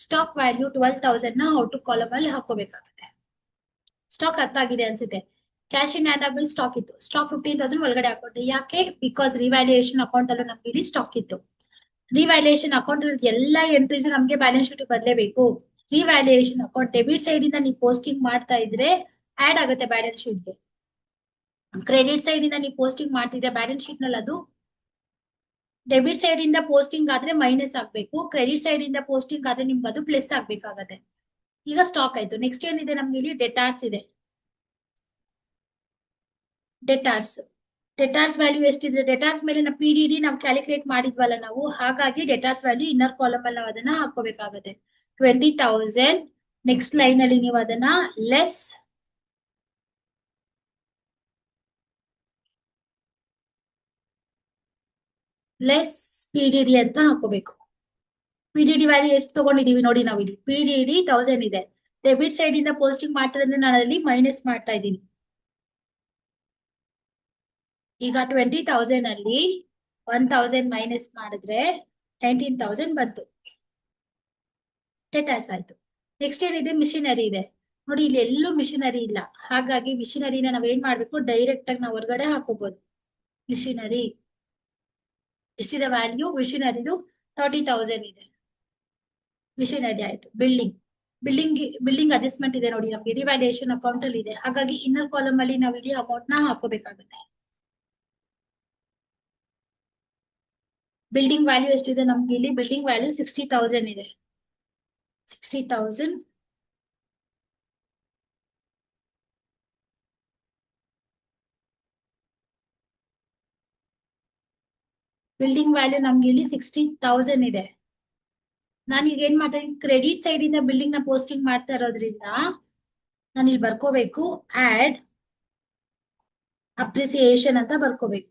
ಸ್ಟಾಕ್ ವ್ಯಾಲ್ಯೂ 12,000 ಔಟ್ ಕಾಲಮ್ ಅಲ್ಲಿ ಹಾಕೋಬೇಕಾಗುತ್ತೆ. ಸ್ಟಾಕ್ ಅರ್ಥ ಆಗಿದೆ ಅನ್ಸುತ್ತೆ. ಕ್ಯಾಶ್ ಇನ್ ಹ್ಯಾಂಡ್ ಆದ್ಮೇಲೆ ಸ್ಟಾಕ್ ಇತ್ತು. ಸ್ಟಾಕ್ 15,000 ಒಳಗಡೆ ಹಾಕೊಂಡೆ. ಯಾಕೆ? ಬಿಕಾಸ್ ರಿವ್ಯಾಲ್ಯೂಯೇಷನ್ ಅಕೌಂಟ್ ಅಲ್ಲೂ ನಮ್ಗೆ ಇಲ್ಲಿ ಸ್ಟಾಕ್ ಇತ್ತು. ರಿವ್ಯಾಲ್ಯೂಯೇಷನ್ ಅಕೌಂಟ್ ಎಲ್ಲಾ ಎಂಟ್ರೀಸ್ ನಮ್ಗೆ ಬ್ಯಾಲೆನ್ಸ್ ಶೀಟ್ ಬರ್ಲೇಬೇಕು. ರಿವ್ಯಾಲ್ಯೂಯೇಷನ್ ಅಕೌಂಟ್ ಡೆಬಿಟ್ ಸೈಡ್ ಇಂದ ನೀವು ಪೋಸ್ಟಿಂಗ್ ಮಾಡ್ತಾ ಇದ್ರೆ ಆಡ್ ಆಗುತ್ತೆ ಬ್ಯಾಲೆನ್ಸ್ ಶೀಟ್ಗೆ. ಕ್ರೆಡಿಟ್ ಸೈಡ್ ಇಂದ ನೀವು ಪೋಸ್ಟಿಂಗ್ ಮಾಡ್ತಿದ್ರೆ ಬ್ಯಾಲೆನ್ಸ್ ಶೀಟ್ ನಲ್ಲಿ ಅದು ಡೆಬಿಟ್ ಸೈಡ್ ಇಂದ ಪೋಸ್ಟಿಂಗ್ ಆದ್ರೆ ಮೈನಸ್ ಆಗ್ಬೇಕು. ಕ್ರೆಡಿಟ್ ಸೈಡ್ ಇಂದ ಪೋಸ್ಟಿಂಗ್ ಆದ್ರೆ ನಿಮ್ಗೆ ಅದು ಪ್ಲಸ್ ಆಗ್ಬೇಕಾಗತ್ತೆ. ಈಗ ಸ್ಟಾಕ್ ಆಯ್ತು. ನೆಕ್ಸ್ಟ್ ಏನಿದೆ ನಮ್ಗೆ ಇಲ್ಲಿ ಡೆಟಾರ್ಸ್ ಇದೆ. ಡೆಟಾರ್ಸ್ ಡೆಟಾರ್ಸ್ ವ್ಯಾಲ್ಯೂ ಎಷ್ಟಿದೆ? ಡೆಟಾರ್ಸ್ ಮೇಲೆ ನಾವು PDD ನಾವು ಕ್ಯಾಲ್ಕುಲೇಟ್ ಮಾಡಿದ್ವಲ್ಲ ನಾವು, ಹಾಗಾಗಿ ಡೆಟಾರ್ಸ್ ವ್ಯಾಲ್ಯೂ ಇನ್ನರ್ ಕಾಲಮ್ ಅಲ್ಲಿ ನಾವು ಅದನ್ನ ಹಾಕೋಬೇಕಾಗುತ್ತೆ. 20,000 ನೆಕ್ಸ್ಟ್ ಲೈನ್ ಅಲ್ಲಿ ನೀವು ಅದನ್ನ ಲೆಸ್ PDD ಅಂತ ಹಾಕೋಬೇಕು. PDD ವ್ಯಾಲ್ಯೂ ಎಷ್ಟು ತಗೊಂಡಿದೀವಿ ನೋಡಿ ನಾವು ಇಲ್ಲಿ. PDD 1,000 ಇದೆ. ಡೆಬಿಟ್ ಸೈಡ್ ಇಂದ ಪೋಸ್ಟಿಂಗ್ ಮಾಡ್ತಿರೋದ್ರಿಂದ ನಾನು ಅಲ್ಲಿ ಮೈನಸ್ ಮಾಡ್ತಾ ಇದ್ದೀನಿ. ಈಗ 20,000 ಅಲ್ಲಿ 1,000 ಮೈನಸ್ ಮಾಡಿದ್ರೆ 19,000 ಬಂತು. ಡೆಟಾರ್ಸ್ ಆಯ್ತು. ನೆಕ್ಸ್ಟ್ ಏನಿದೆ? ಮಿಷಿನರಿ ಇದೆ. ನೋಡಿ, ಇಲ್ಲಿ ಎಲ್ಲೂ ಮಿಷಿನರಿ ಇಲ್ಲ. ಹಾಗಾಗಿ ಮಿಷಿನರಿನ ನಾವ್ ಏನ್ ಮಾಡ್ಬೇಕು, ಡೈರೆಕ್ಟ್ ಆಗಿ ನಾವು ಹೊರಗಡೆ ಹಾಕೋಬಹುದು. ಮಿಷಿನರಿ ಎಷ್ಟಿದೆ ವ್ಯಾಲ್ಯೂ? ಮಿಷಿನರಿದು 30,000 ಇದೆ. ಮಿಷಿನರಿ ಆಯ್ತು. ಬಿಲ್ಡಿಂಗ್ ಅಡ್ಜಸ್ಟ್ಮೆಂಟ್ ಇದೆ ನೋಡಿ, ನಮ್ಗೆ ರಿವ್ಯಾಲ್ಯೂಯೇಷನ್ ಅಕೌಂಟ್ ಅಲ್ಲಿ ಇದೆ. ಹಾಗಾಗಿ ಇನ್ನರ್ ಕಾಲಮ್ ಅಲ್ಲಿ ನಾವು ಇಲ್ಲಿ ಅಮೌಂಟ್ ನ ಹಾಕೋಬೇಕಾಗುತ್ತೆ. ಬಿಲ್ಡಿಂಗ್ ವ್ಯಾಲ್ಯೂ ಎಷ್ಟಿದೆ ನಮ್ಗೆ ಇಲ್ಲಿ? ಬಿಲ್ಡಿಂಗ್ ವ್ಯಾಲ್ಯೂ 60,000 ಇದೆ. 60,000 ಬಿಲ್ಡಿಂಗ್ ವ್ಯಾಲ್ಯೂ ನಮ್ಗೆ ಇಲ್ಲಿ 60,000 ಇದೆ. ನಾನೀಗ ಏನ್ ಮಾಡ್ತಾ ಇದ್ದೀನಿ, ಕ್ರೆಡಿಟ್ ಸೈಡ್ ಇಂದ ಬಿಲ್ಡಿಂಗ್ ನ ಪೋಸ್ಟಿಂಗ್ ಮಾಡ್ತಾ ಇರೋದ್ರಿಂದ ನಾನು ಇಲ್ಲಿ ಬರ್ಕೋಬೇಕು ಆಡ್ ಅಪ್ರಿಸಿಯೇಷನ್ ಅಂತ ಬರ್ಕೋಬೇಕು.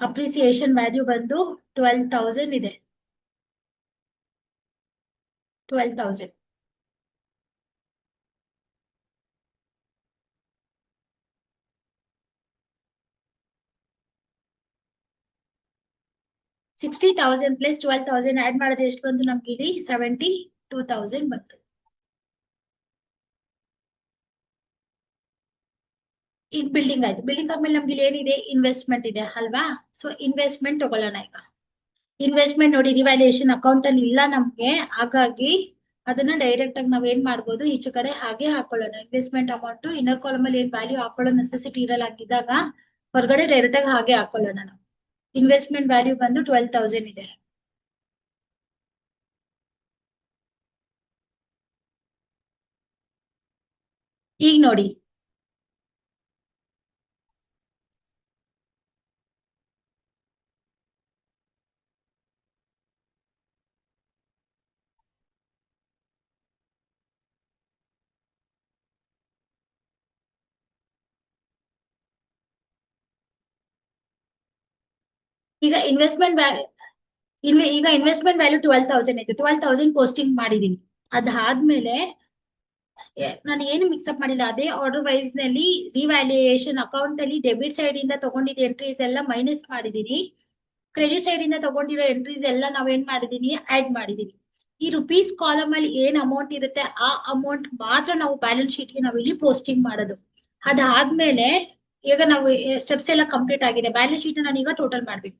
ಅಪ್ರಿಸಿಯೇಷನ್ ವ್ಯಾಲ್ಯೂ ಬಂದು 12,000 ಇದೆ. 12,000 60,000 ಪ್ಲಸ್ 12,000 ಆಡ್ ಮಾಡಿದ್ರೆ ಎಷ್ಟು ಬಂತು ನಮ್ಗೆ ಇಲ್ಲಿ? 72,000 ಬಂತು. ಈಗ ಬಿಲ್ಡಿಂಗ್ ಆಯ್ತು. ಬಿಲ್ಡಿಂಗ್ ಆದ್ಮೇಲೆ ನಮ್ಗೆ ಇಲ್ಲಿ ಏನಿದೆ? ಇನ್ವೆಸ್ಟ್ಮೆಂಟ್ ಇದೆ ಅಲ್ವಾ? ಸೊ ಇನ್ವೆಸ್ಟ್ಮೆಂಟ್ ತಗೊಳ್ಳೋಣ ಈಗ. ಇನ್ವೆಸ್ಟ್ಮೆಂಟ್ ನೋಡಿ, ರಿವ್ಯಾಲ್ಯೂಯೇಷನ್ ಅಕೌಂಟ್ ಅಲ್ಲಿ ಇಲ್ಲ ನಮ್ಗೆ. ಹಾಗಾಗಿ ಅದನ್ನ ಡೈರೆಕ್ಟ್ ಆಗಿ ನಾವ್ ಏನ್ ಮಾಡ್ಬೋದು, ಈಚೆ ಕಡೆ ಹಾಗೆ ಹಾಕೊಳ್ಳೋಣ. ಇನ್ವೆಸ್ಟ್ಮೆಂಟ್ ಅಮೌಂಟ್ ಇನ್ನರ್ ಕಾಲಮ್ ಅಲ್ಲಿ ಏನ್ ವ್ಯಾಲ್ಯೂ ಹಾಕೊಳ್ಳೋ ನೆಸೆಸಿಟಿ ಇರಲ್ಲ ಆಗಿದ್ದಾಗ ಹೊರಗಡೆ ಡೈರೆಕ್ಟ್ ಆಗಿ ಹಾಗೆ ಹಾಕೊಳ್ಳೋಣ ನಾವು. ಇನ್ವೆಸ್ಟ್ಮೆಂಟ್ ವ್ಯಾಲ್ಯೂ ಬಂದು 12,000 ಇದೆ. ಈಗ ನೋಡಿ, ಈಗ ಈಗ ಇನ್ವೆಸ್ಟ್ಮೆಂಟ್ ವ್ಯಾಲ್ಯೂ 12,000 ಇತ್ತು, 12,000 ಪೋಸ್ಟಿಂಗ್ ಮಾಡಿದೀನಿ. ಅದಾದ್ಮೇಲೆ ನಾನು ಏನು ಮಿಕ್ಸ್ಅಪ್ ಮಾಡಿಲ್ಲ, ಅದೇ ಆರ್ಡರ್ ವೈಸ್ ನಲ್ಲಿ ರಿವ್ಯಾಲ್ಯೂಯೇಷನ್ ಅಕೌಂಟ್ ಅಲ್ಲಿ ಡೆಬಿಟ್ ಸೈಡ್ ಇಂದ ತಗೊಂಡಿದ್ದ ಎಂಟ್ರೀಸ್ ಎಲ್ಲ ಮೈನಸ್ ಮಾಡಿದೀನಿ. ಕ್ರೆಡಿಟ್ ಸೈಡ್ ಇಂದ ತಗೊಂಡಿರೋ ಎಂಟ್ರೀಸ್ ಎಲ್ಲ ನಾವೇನ್ ಮಾಡಿದೀನಿ, ಆಡ್ ಮಾಡಿದೀನಿ. ಈ ರುಪೀಸ್ ಕಾಲಮ್ ಅಲ್ಲಿ ಏನ್ ಅಮೌಂಟ್ ಇರುತ್ತೆ ಆ ಅಮೌಂಟ್ ಮಾತ್ರ ನಾವು ಬ್ಯಾಲೆನ್ಸ್ ಶೀಟ್ ಗೆ ನಾವು ಇಲ್ಲಿ ಪೋಸ್ಟಿಂಗ್ ಮಾಡೋದು. ಅದಾದ್ಮೇಲೆ ಈಗ ನಾವು ಸ್ಟೆಪ್ಸ್ ಎಲ್ಲ ಕಂಪ್ಲೀಟ್ ಆಗಿದೆ. ಬ್ಯಾಲೆನ್ಸ್ ಶೀಟ್ ನಾನೀಗ ಟೋಟಲ್ ಮಾಡ್ಬೇಕು.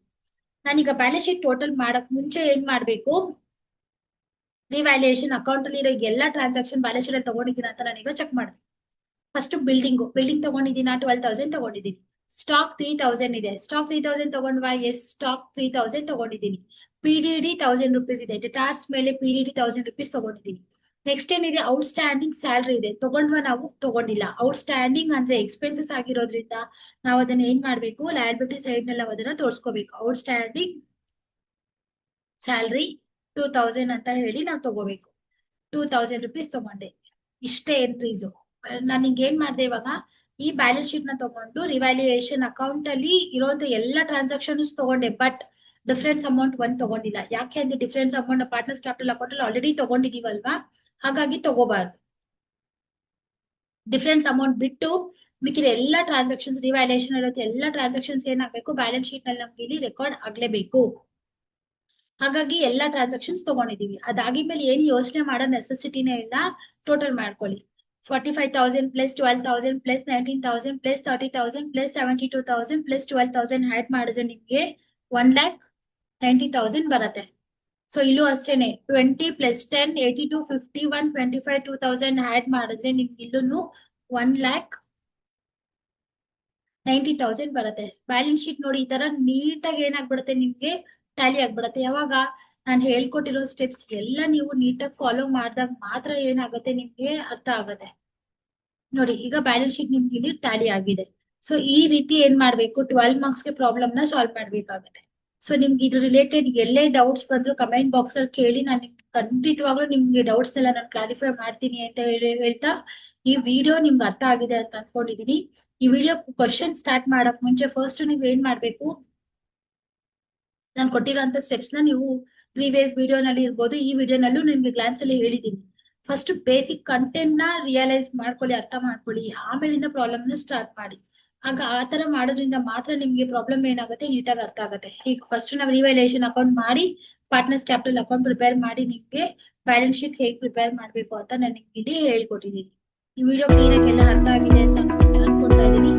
ನಾನೀಗ ಬ್ಯಾಲೆನ್ಸ್ ಶೀಟ್ ಟೋಟಲ್ ಮಾಡಕ್ ಮುಂಚೆ ಏನ್ ಮಾಡ್ಬೇಕು, ರಿವ್ಯಾಲ್ಯೂಯೇಷನ್ ಅಕೌಂಟ್ ಅಲ್ಲಿ ಇರೋ ಎಲ್ಲಾ ಟ್ರಾನ್ಸಾಕ್ಷನ್ ಬ್ಯಾಲೆನ್ಸ್ ಶೀಟ್ ಅಲ್ಲಿ ತಗೊಂಡಿದ್ದೀನ ಅಂತ ನಾನೀಗ ಚೆಕ್ ಮಾಡ್ಬೇಕು. ಫಸ್ಟ್ ಬಿಲ್ಡಿಂಗ್ ತಗೊಂಡಿದ್ದೀನ, 12,000 ತಗೊಂಡಿದ್ದೀನಿ. ಸ್ಟಾಕ್ 3,000 ಇದೆ. ಸ್ಟಾಕ್ 3,000 ತಗೊಂಡ್ವಾ? ಎಸ್, ಸ್ಟಾಕ್ 3,000 ತಗೊಂಡಿದ್ದೀನಿ. PDD 1,000 rupees ಇದೆ. ಟಾರ್ಸ್ ಮೇಲೆ PDD 1,000 rupees ತಗೊಂಡಿದ್ದೀನಿ. ನೆಕ್ಸ್ಟ್ ಏನಿದೆ, ಔಟ್ ಸ್ಟ್ಯಾಂಡಿಂಗ್ ಸ್ಯಾಲರಿ ಇದೆ. ತಗೊಂಡ್ವಾ? ನಾವು ತಗೊಂಡಿಲ್ಲ. ಔಟ್ ಸ್ಟ್ಯಾಂಡಿಂಗ್ ಅಂದ್ರೆ ಎಕ್ಸ್ಪೆನ್ಸಸ್ ಆಗಿರೋದ್ರಿಂದ ನಾವು ಅದನ್ನ ಏನ್ ಮಾಡ್ಬೇಕು, ಲಯಬಿಲಿಟಿ ಸೈಡ್ ನಲ್ಲಿ ಅದನ್ನ ತೋರಿಸ್ಕೋಬೇಕು. ಔಟ್ ಸ್ಟ್ಯಾಂಡಿಂಗ್ ಸ್ಯಾಲರಿ 2,000 ಅಂತ ಹೇಳಿ ನಾವು ತಗೋಬೇಕು. 2,000 rupees ತಗೊಂಡೆ. ಇಷ್ಟೇ ಎಂಟ್ರೀಸು. ನಾನು ಹಿಂಗ ಏನ್ ಮಾಡಿದೆ, ಇವಾಗ ಈ ಬ್ಯಾಲೆನ್ಸ್ ಶೀಟ್ ನ ತಗೊಂಡು ರಿವ್ಯಾಲ್ಯೂಯೇಷನ್ ಅಕೌಂಟ್ ಅಲ್ಲಿ ಇರುವಂತ ಎಲ್ಲಾ ಟ್ರಾನ್ಸಾಕ್ಷನ್ಸ್ ತಗೊಂಡೆ. ಬಟ್ ಡಿಫರೆನ್ಸ್ ಅಮೌಂಟ್ ಒಂದ್ ತಗೊಂಡಿಲ್ಲ. ಯಾಕೆ ಅಂದ್ರೆ difference amount partners capital account ಅಲ್ಲಿ ಆಲ್ರೆಡಿ ತಗೊಂಡಿದೀವಲ್ವಾ, ಹಾಗಾಗಿ ತಗೋಬಾರ್ದು. ಡಿಫರೆನ್ಸ್ ಅಮೌಂಟ್ ಬಿಟ್ಟು ಮಿಕ್ಕಿದ ಎಲ್ಲಾ ಟ್ರಾನ್ಸಾಕ್ಷನ್ಸ್, ರಿವ್ಯಾಲ್ಯೂಯೇಷನ್ ಇರುತ್ತೆ ಎಲ್ಲಾ ಟ್ರಾನ್ಸಾಕ್ಷನ್ಸ್ ಏನಾಗಬೇಕು, ಬ್ಯಾಲೆನ್ಸ್ ಶೀಟ್ ನಲ್ಲಿ ನಮ್ಗೆ ಇಲ್ಲಿ ರೆಕಾರ್ಡ್ ಆಗ್ಲೇಬೇಕು. ಹಾಗಾಗಿ ಎಲ್ಲಾ ಟ್ರಾನ್ಸಾಕ್ಷನ್ಸ್ ತಗೊಂಡಿದೀವಿ. ಅದಾಗಿದ್ಮೇಲೆ ಏನು ಯೋಚನೆ ಮಾಡೋ ನೆಸೆಸಿಟಿನೇ ಇಲ್ಲ. ಟೋಟಲ್ ಮಾಡ್ಕೊಳ್ಳಿ. 45,000 plus 12,000 plus 19,000 plus 30,000 plus 72,000 plus 12,000 add ಮಾಡಿದ್ರೆ ನಿಮ್ಗೆ 1,90,000 ಬರುತ್ತೆ. ಸೊ ಇಲ್ಲೂ ಅಷ್ಟೇನೆ 20 ಪ್ಲಸ್ 10 82 51 25 2,000 ಆಡ್ ಮಾಡಿದ್ರೆ ನಿಮ್ಗೆ ಇಲ್ಲೂ 1,90,000 ಬರುತ್ತೆ. ಬ್ಯಾಲೆನ್ಸ್ ಶೀಟ್ ನೋಡಿ ಈ ತರ ನೀಟಾಗಿ ಏನಾಗ್ಬಿಡುತ್ತೆ, ನಿಮ್ಗೆ ಟ್ಯಾಲಿ ಆಗ್ಬಿಡುತ್ತೆ. ಯಾವಾಗ ನಾನು ಹೇಳ್ಕೊಟ್ಟಿರೋ ಸ್ಟೆಪ್ಸ್ ಎಲ್ಲ ನೀವು ನೀಟಾಗಿ ಫಾಲೋ ಮಾಡಿದಾಗ ಮಾತ್ರ ಏನಾಗುತ್ತೆ, ನಿಮ್ಗೆ ಅರ್ಥ ಆಗತ್ತೆ. ನೋಡಿ ಈಗ ಬ್ಯಾಲೆನ್ಸ್ ಶೀಟ್ ನಿಮ್ಗೆ ಇಲ್ಲಿ ಟ್ಯಾಲಿ ಆಗಿದೆ. ಸೊ ಈ ರೀತಿ ಏನ್ ಮಾಡ್ಬೇಕು, 12 ಮಾರ್ಕ್ಸ್ ಗೆ ಪ್ರಾಬ್ಲಮ್ ನ ಸಾಲ್ವ್ ಮಾಡ್ಬೇಕಾಗುತ್ತೆ. ಸೊ ನಿಮ್ಗೆ ಇದ್ರ ರಿಲೇಟೆಡ್ ಎಲ್ಲೇ ಡೌಟ್ಸ್ ಬಂದ್ರು ಕಮೆಂಟ್ ಬಾಕ್ಸ್ ಅಲ್ಲಿ ಕೇಳಿ. ನಾನು ಖಂಡಿತವಾಗ್ಲೂ ನಿಮ್ಗೆ ಡೌಟ್ಸ್ ಎಲ್ಲ ನಾನು ಕ್ಲಾರಿಫೈ ಮಾಡ್ತೀನಿ ಅಂತ ಹೇಳ್ತಾ ಈ ವಿಡಿಯೋ ನಿಮ್ಗೆ ಅರ್ಥ ಆಗಿದೆ ಅಂತ ಅನ್ಕೊಂಡಿದೀನಿ. ಈ ವಿಡಿಯೋ ಕ್ವಶನ್ ಸ್ಟಾರ್ಟ್ ಮಾಡಕ್ ಮುಂಚೆ ಫಸ್ಟ್ ನೀವ್ ಏನ್ ಮಾಡ್ಬೇಕು, ನಾನು ಕೊಟ್ಟಿರೋಂತ ಸ್ಟೆಪ್ಸ್ ನ ನೀವು ಪ್ರೀವಿಯಸ್ ವಿಡಿಯೋನಲ್ಲಿ ಇರ್ಬೋದು, ಈ ವಿಡಿಯೋನಲ್ಲೂ ನಿಮ್ಗೆ ಗ್ಲಾನ್ಸ್ ಅಲ್ಲಿ ಹೇಳಿದೀನಿ. ಫಸ್ಟ್ ಬೇಸಿಕ್ ಕಂಟೆಂಟ್ ನ ರಿಯಲೈಸ್ ಮಾಡ್ಕೊಳ್ಳಿ, ಅರ್ಥ ಮಾಡ್ಕೊಳ್ಳಿ, ಆಮೇಲಿಂದ ಪ್ರಾಬ್ಲಮ್ ನ ಸ್ಟಾರ್ಟ್ ಮಾಡಿ. ಆಗ ಆತರ ಮಾಡೋದ್ರಿಂದ ಮಾತ್ರ ನಿಮ್ಗೆ ಪ್ರಾಬ್ಲಮ್ ಏನಾಗುತ್ತೆ ನೀಟಾಗಿ ಅರ್ಥ ಆಗುತ್ತೆ. ಈಗ ಫಸ್ಟ್ ನಾವು ರಿವ್ಯಾಲ್ಯೂಯೇಷನ್ ಅಕೌಂಟ್ ಮಾಡಿ ಪಾರ್ಟ್ನರ್ಸ್ ಕ್ಯಾಪಿಟಲ್ ಅಕೌಂಟ್ ಪ್ರಿಪೇರ್ ಮಾಡಿ ನಿಮ್ಗೆ ಬ್ಯಾಲೆನ್ಸ್ ಶೀಟ್ ಹೇಗೆ ಪ್ರಿಪೇರ್ ಮಾಡ್ಬೇಕು ಅಂತ ನಾನು ಇಲ್ಲಿ ಹೇಳ್ಕೊಟ್ಟಿದ್ದೀನಿ. ಈ ವಿಡಿಯೋ ಕ್ಲೀನ್ ಆಗಿ ಎಲ್ಲ ಅರ್ಥ ಆಗಿದೆ ಅಂತ ಅನ್ಕೊಳ್ತಾ ಇದೀನಿ.